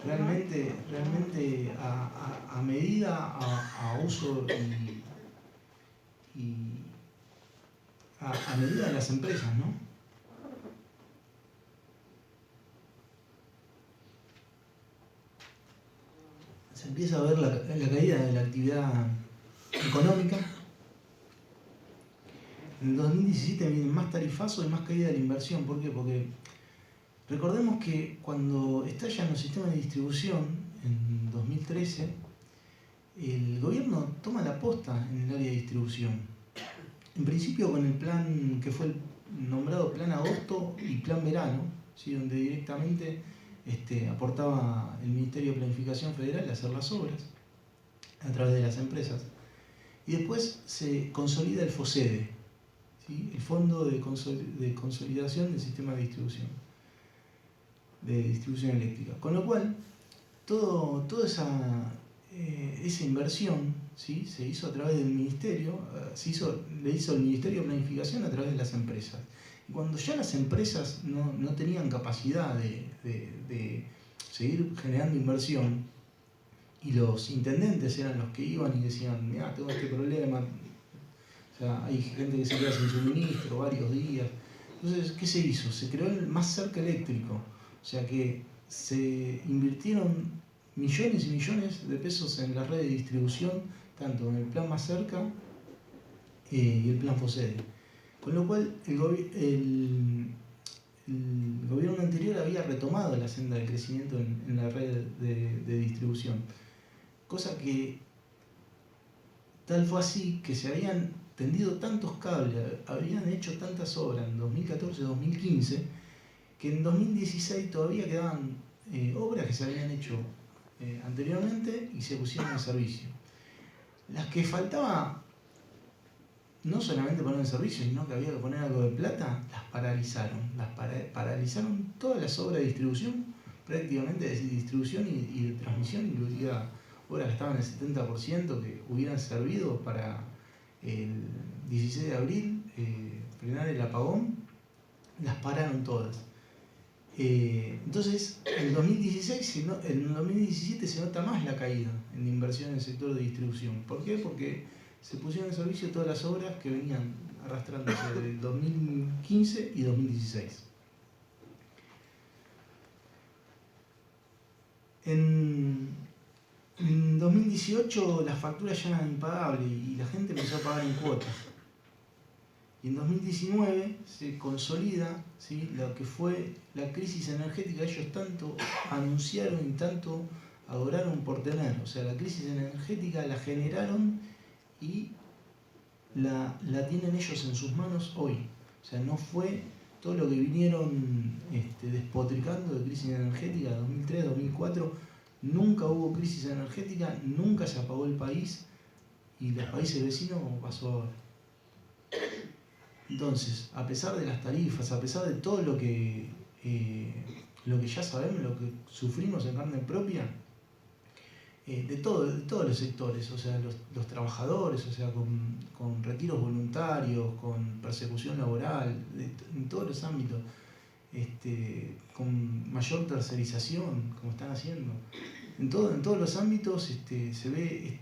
realmente a medida, a uso y a medida de las empresas, ¿no? Se empieza a ver la caída de la actividad económica. En el 2017 vienen más tarifazos y más caída de la inversión. ¿Por qué? Porque recordemos que cuando estallan los sistemas de distribución en 2013, el gobierno toma la posta en el área de distribución. En principio con el plan que fue nombrado Plan Agosto y Plan Verano, ¿sí?, donde directamente aportaba el Ministerio de Planificación Federal a hacer las obras a través de las empresas. Y después se consolida el FOSEDE, ¿sí? El Fondo de Consolidación del Sistema de Distribución Eléctrica. Con lo cual, toda esa inversión, ¿sí? Se hizo a través del Ministerio, le hizo el Ministerio de Planificación a través de las empresas. Y cuando ya las empresas no tenían capacidad de seguir generando inversión, y los intendentes eran los que iban y decían, mirá, tengo este problema, o sea, hay gente que se queda sin suministro varios días. Entonces, ¿qué se hizo? Se creó el Más Cerca Eléctrico, o sea que se invirtieron millones y millones de pesos en la red de distribución, tanto en el plan Más Cerca y el plan FOSEDE. Con lo cual, el gobierno anterior había retomado la senda del crecimiento en la red de distribución. Cosa que tal fue así que se habían tendido tantos cables, habían hecho tantas obras en 2014-2015, que en 2016 todavía quedaban obras que se habían hecho anteriormente y se pusieron en servicio. Las que faltaba no solamente poner en servicio, sino que había que poner algo de plata, las paralizaron. Paralizaron todas las obras de distribución, prácticamente de distribución y de transmisión, incluida obras que estaban en el 70%, que hubieran servido para el 16 de abril frenar el apagón, las pararon todas. Entonces, en 2017 se nota más la caída en la inversión en el sector de distribución. ¿Por qué? Porque se pusieron en servicio todas las obras que venían arrastrándose desde 2015 y 2016. En 2018 las facturas ya eran impagables y la gente empezó a pagar en cuotas. Y en 2019 se consolida, ¿sí?, lo que fue la crisis energética que ellos tanto anunciaron y tanto adoraron por tener. O sea, la crisis energética la generaron y la tienen ellos en sus manos hoy. O sea, no fue todo lo que vinieron despotricando de crisis energética 2003, 2004. Nunca hubo crisis energética, nunca se apagó el país y los países vecinos como pasó ahora. Entonces, a pesar de las tarifas, a pesar de todo lo que ya sabemos, lo que sufrimos en carne propia, de todos los sectores, o sea, los trabajadores, o sea, con retiros voluntarios, con persecución laboral, en todos los ámbitos, con mayor tercerización, como están haciendo. En todos los ámbitos se ve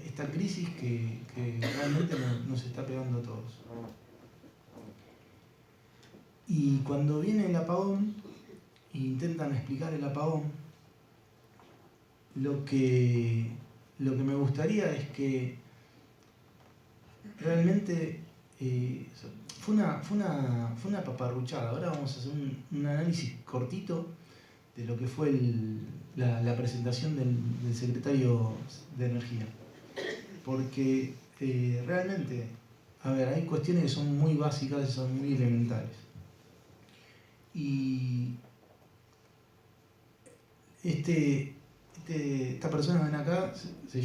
esta crisis que realmente nos está pegando a todos. Y cuando viene el apagón e intentan explicar el apagón, lo que me gustaría es que realmente fue una paparruchada. Ahora vamos a hacer un análisis cortito de lo que fue la presentación del secretario de Energía. Porque realmente, a ver, hay cuestiones que son muy básicas y son muy elementales. Y esta persona que ven acá se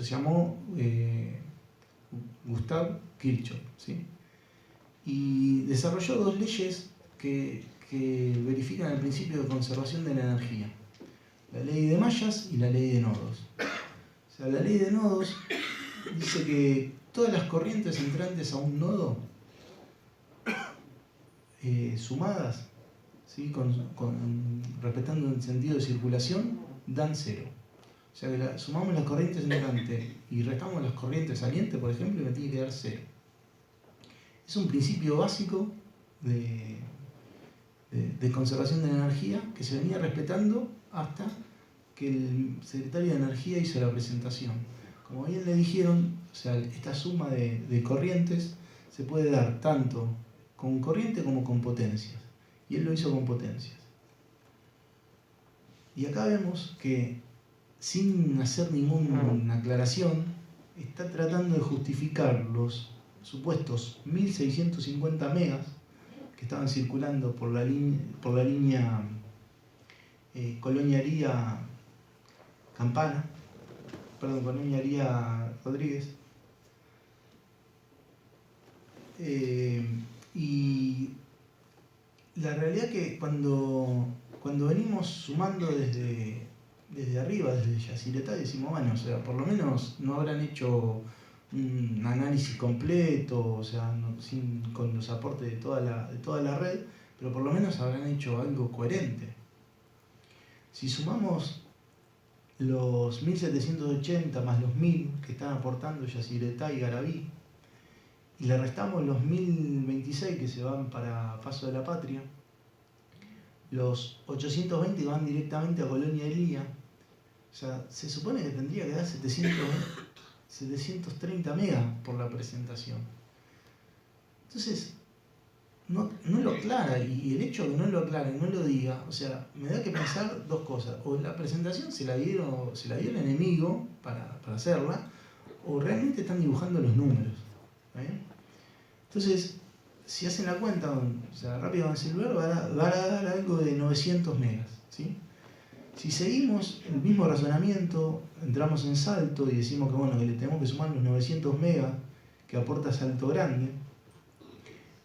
llamó Gustav Kirchhoff, ¿sí? Y desarrolló dos leyes que verifican el principio de conservación de la energía: la ley de mallas y la ley de nodos. O sea, la ley de nodos dice que todas las corrientes entrantes a un nodo sumadas, ¿sí?, respetando el sentido de circulación, dan cero. O sea que sumamos las corrientes entrantes y restamos las corrientes salientes, por ejemplo, y me tiene que dar cero. Es un principio básico de conservación de la energía que se venía respetando hasta que el secretario de Energía hizo la presentación. Como bien le dijeron, o sea, esta suma de corrientes se puede dar tanto con corriente como con potencias. Y él lo hizo con potencias. Y acá vemos que, sin hacer ninguna aclaración, está tratando de justificar los supuestos 1650 megas que estaban circulando por la línea Colonia Lía Campana, Colonia Lía Rodríguez. Y la realidad que cuando venimos sumando desde arriba, desde Yacyretá, decimos, bueno, o sea, por lo menos no habrán hecho un análisis completo, o sea, con los aportes de toda la red, pero por lo menos habrán hecho algo coherente. Si sumamos los 1780 más los 1000 que están aportando Yacyretá y Garabí, y le restamos los 1026 que se van para Paso de la Patria, los 820 que van directamente a Colonia Elía, o sea, se supone que tendría que dar 730 megas por la presentación. Entonces, no lo aclara, y el hecho de que no lo aclare, no lo diga, o sea, me da que pensar dos cosas: o la presentación se la dio el enemigo para hacerla, o realmente están dibujando los números. Entonces, si hacen la cuenta, o sea, rápido en celular va a dar algo de 900 megas, ¿sí? Si seguimos el mismo razonamiento, entramos en Salto y decimos que, bueno, que le tenemos que sumar los 900 megas que aporta Salto Grande,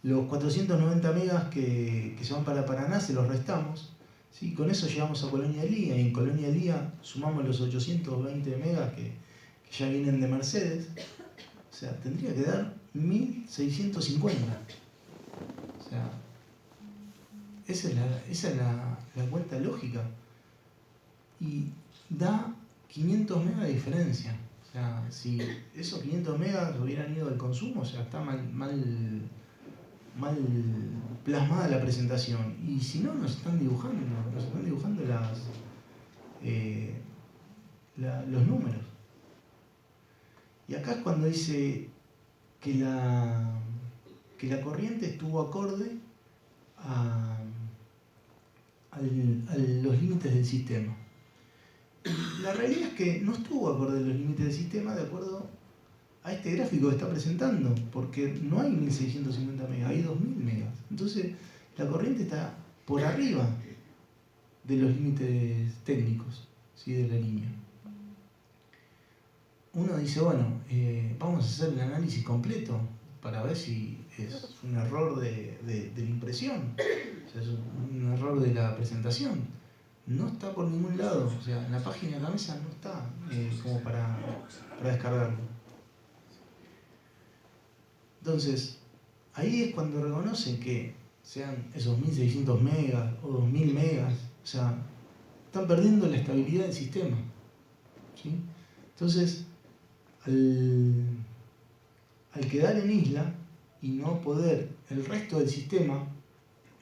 los 490 megas que se van para Paraná se los restamos, ¿sí? Con eso llegamos a Colonia Elía, y en Colonia Elía sumamos los 820 megas que ya vienen de Mercedes, o sea, tendría que dar 1650. O sea, esa es la cuenta lógica. Y da 500 megas de diferencia. O sea, si esos 500 megas hubieran ido al consumo, o sea, está mal plasmada la presentación. Y si no, nos están dibujando los números. Y acá es cuando dice que la corriente estuvo acorde a los límites del sistema. La realidad es que no estuvo acorde a los límites del sistema de acuerdo a este gráfico que está presentando, porque no hay 1650 megas, hay 2000 megas. Entonces, la corriente está por arriba de los límites técnicos, ¿sí?, de la línea. Uno dice, bueno, vamos a hacer el análisis completo para ver si es un error de la impresión, o sea, es un error de la presentación. No está por ningún lado, o sea, en la página de la mesa no está como para descargarlo. Entonces, ahí es cuando reconocen que sean esos 1600 megas o 2000 megas, o sea, están perdiendo la estabilidad del sistema, ¿sí? Entonces, al quedar en isla y no poder el resto del sistema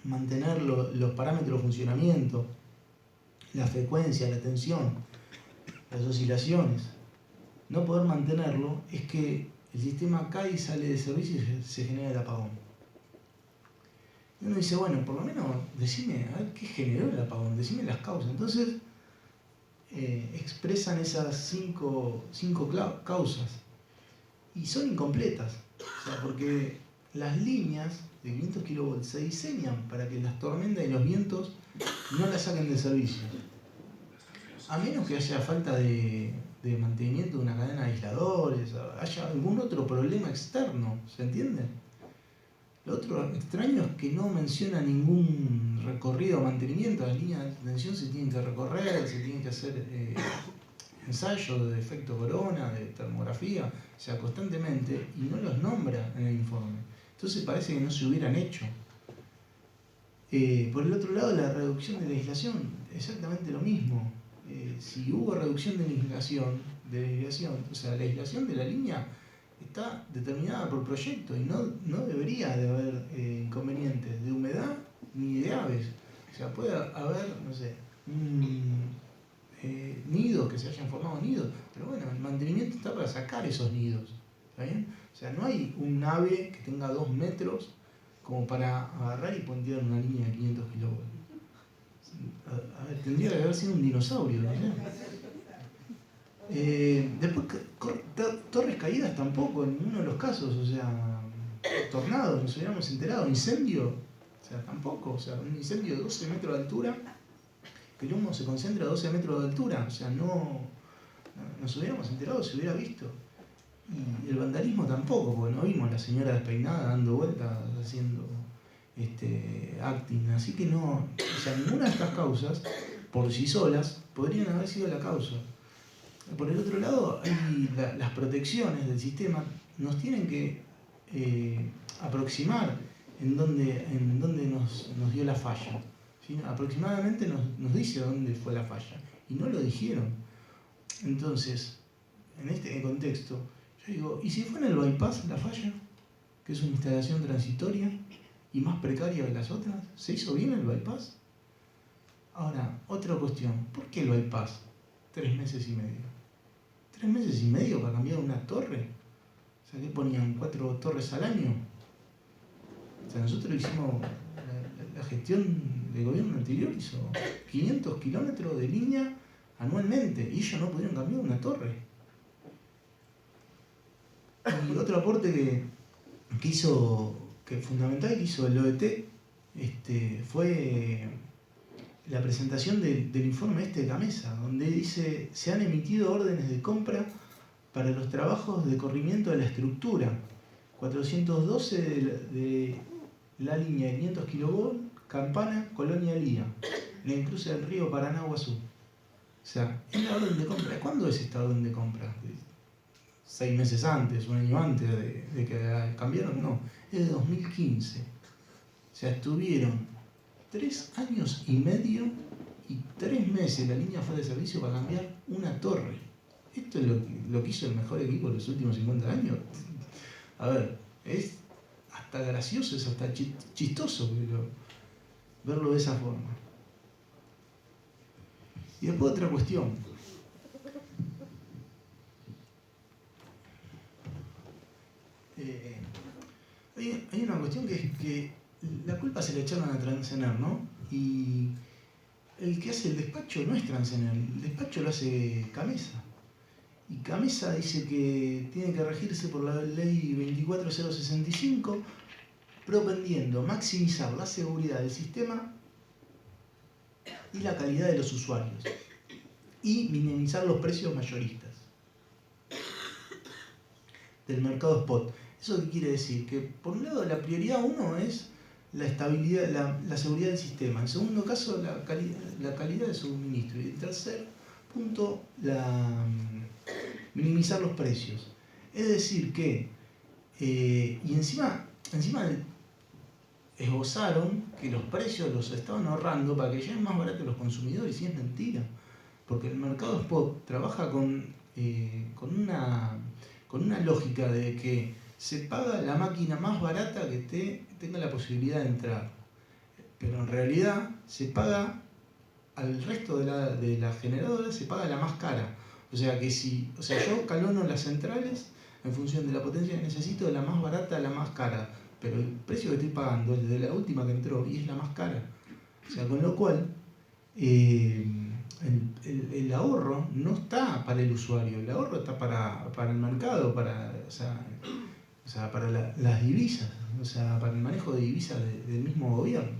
mantener los parámetros de funcionamiento, la frecuencia, la tensión, las oscilaciones, no poder mantenerlo, es que el sistema cae y sale de servicio y se genera el apagón. Y uno dice, bueno, por lo menos decime, a ver qué generó el apagón, decime las causas. Entonces, expresan esas cinco causas y son incompletas, o sea, porque las líneas de 500 kV se diseñan para que las tormentas y los vientos no las saquen de servicio, a menos que haya falta de mantenimiento de una cadena de aisladores, haya algún otro problema externo, ¿se entiende? Lo otro extraño es que no menciona ningún recorrido o mantenimiento. Las líneas de tensión se tienen que recorrer, se tienen que hacer ensayos de efecto corona, de termografía, o sea, constantemente, y no los nombra en el informe. Entonces parece que no se hubieran hecho. Por el otro lado, la reducción de legislación, exactamente lo mismo. Si hubo reducción de legislación, o sea, la legislación de la línea está determinada por proyecto y no debería de haber inconvenientes de humedad ni de aves. O sea, puede haber, no sé, nidos, que se hayan formado nidos, pero bueno, el mantenimiento está para sacar esos nidos, ¿está bien? O sea, no hay un ave que tenga 2 metros como para agarrar y pontear una línea de 500 kilovoltios. A ver, tendría que haber sido un dinosaurio, ¿no? Después, torres caídas tampoco, en ninguno de los casos, o sea, tornados, nos hubiéramos enterado, incendio, o sea, tampoco, o sea, un incendio de 12 metros de altura, que el humo se concentra a 12 metros de altura, o sea, no nos hubiéramos enterado, se hubiera visto. Y el vandalismo tampoco, porque no vimos a la señora despeinada dando vueltas, haciendo acting. Así que no, o sea, ninguna de estas causas, por sí solas, podrían haber sido la causa. Por el otro lado, hay las protecciones del sistema nos tienen que aproximar en dónde nos dio la falla. ¿Sí? Aproximadamente nos dice dónde fue la falla. Y no lo dijeron. Entonces, en este contexto, yo digo, ¿y si fue en el bypass la falla? Que es una instalación transitoria y más precaria que las otras. ¿Se hizo bien el bypass? Ahora, otra cuestión. ¿Por qué el bypass? 3 meses y medio. 3 meses y medio para cambiar una torre. O sea, ¿qué ponían? 4 torres al año. O sea, nosotros hicimos, la gestión del gobierno anterior hizo 500 kilómetros de línea anualmente y ellos no pudieron cambiar una torre. Y otro aporte que hizo, que fundamental que hizo el OET, fue la presentación del informe de Gamesa, donde dice se han emitido órdenes de compra para los trabajos de corrimiento de la estructura 412 de la línea 500 kV Campana Colonia Lía, en el cruce del río Paraná-Guazú. O sea, es la orden de compra. ¿Cuándo es esta orden de compra? 6 meses antes, un año antes de que la cambiaron, no, es de 2015. O sea, estuvieron 3 años y medio y 3 meses la línea fue de servicio para cambiar una torre. Esto es lo que hizo el mejor equipo en los últimos 50 años. A ver, es hasta gracioso, es hasta chistoso verlo de esa forma. Y después otra cuestión. Hay una cuestión que es que la culpa se le echaron a Transener, ¿no? Y el que hace el despacho no es Transener, el despacho lo hace Gamesa. Y Gamesa dice que tiene que regirse por la ley 24065, propendiendo maximizar la seguridad del sistema y la calidad de los usuarios, y minimizar los precios mayoristas del mercado spot. ¿Eso qué quiere decir? Que por un lado la prioridad 1 es la estabilidad, la seguridad del sistema. En segundo caso, la calidad de suministro. Y en tercer punto, minimizar los precios. Es decir que, y encima esbozaron que los precios los estaban ahorrando para que lleguen más baratos los consumidores, y es mentira. Porque el mercado spot trabaja con una lógica de que se paga la máquina más barata que tenga la posibilidad de entrar. Pero en realidad se paga al resto de la generadora, se paga la más cara. O sea que yo calono las centrales en función de la potencia que necesito, de la más barata a la más cara. Pero el precio que estoy pagando es de la última que entró y es la más cara. O sea, con lo cual el ahorro no está para el usuario, el ahorro está para el mercado, para las divisas, o sea, para el manejo de divisas del mismo gobierno.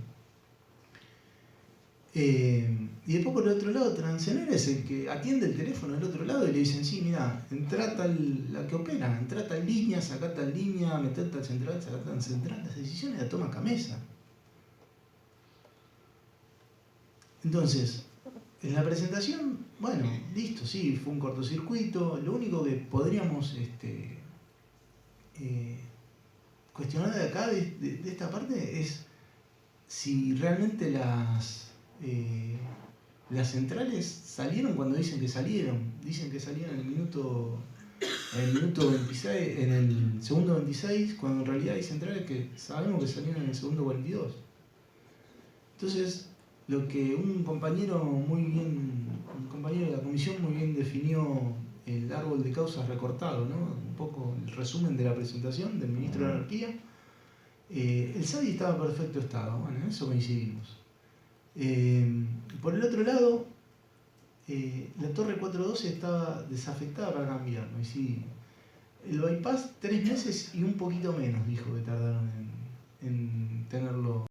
Y después por el otro lado, Transener es el que atiende el teléfono del otro lado y le dicen, sí, mira, entra la que opera, entra tal línea, saca tal línea, meter tal central, saca tal central, las decisiones las toma Gamesa. Entonces, en la presentación, bueno, listo, sí, fue un cortocircuito. Lo único que podríamos cuestionar de acá, de esta parte, es si realmente las centrales salieron cuando dicen que salieron. Dicen que salieron en el minuto 26, en el segundo 26, cuando en realidad hay centrales que sabemos que salieron en el segundo 42. Entonces, lo que un compañero de la comisión muy bien definió, el árbol de causas recortado, ¿no? Un poco el resumen de la presentación del ministro de Energía. El SADI estaba en perfecto estado, bueno, en eso coincidimos. Por el otro lado, la torre 412 estaba desafectada para cambiar, coincidimos. El bypass 3 meses y un poquito menos, dijo que tardaron en tenerlo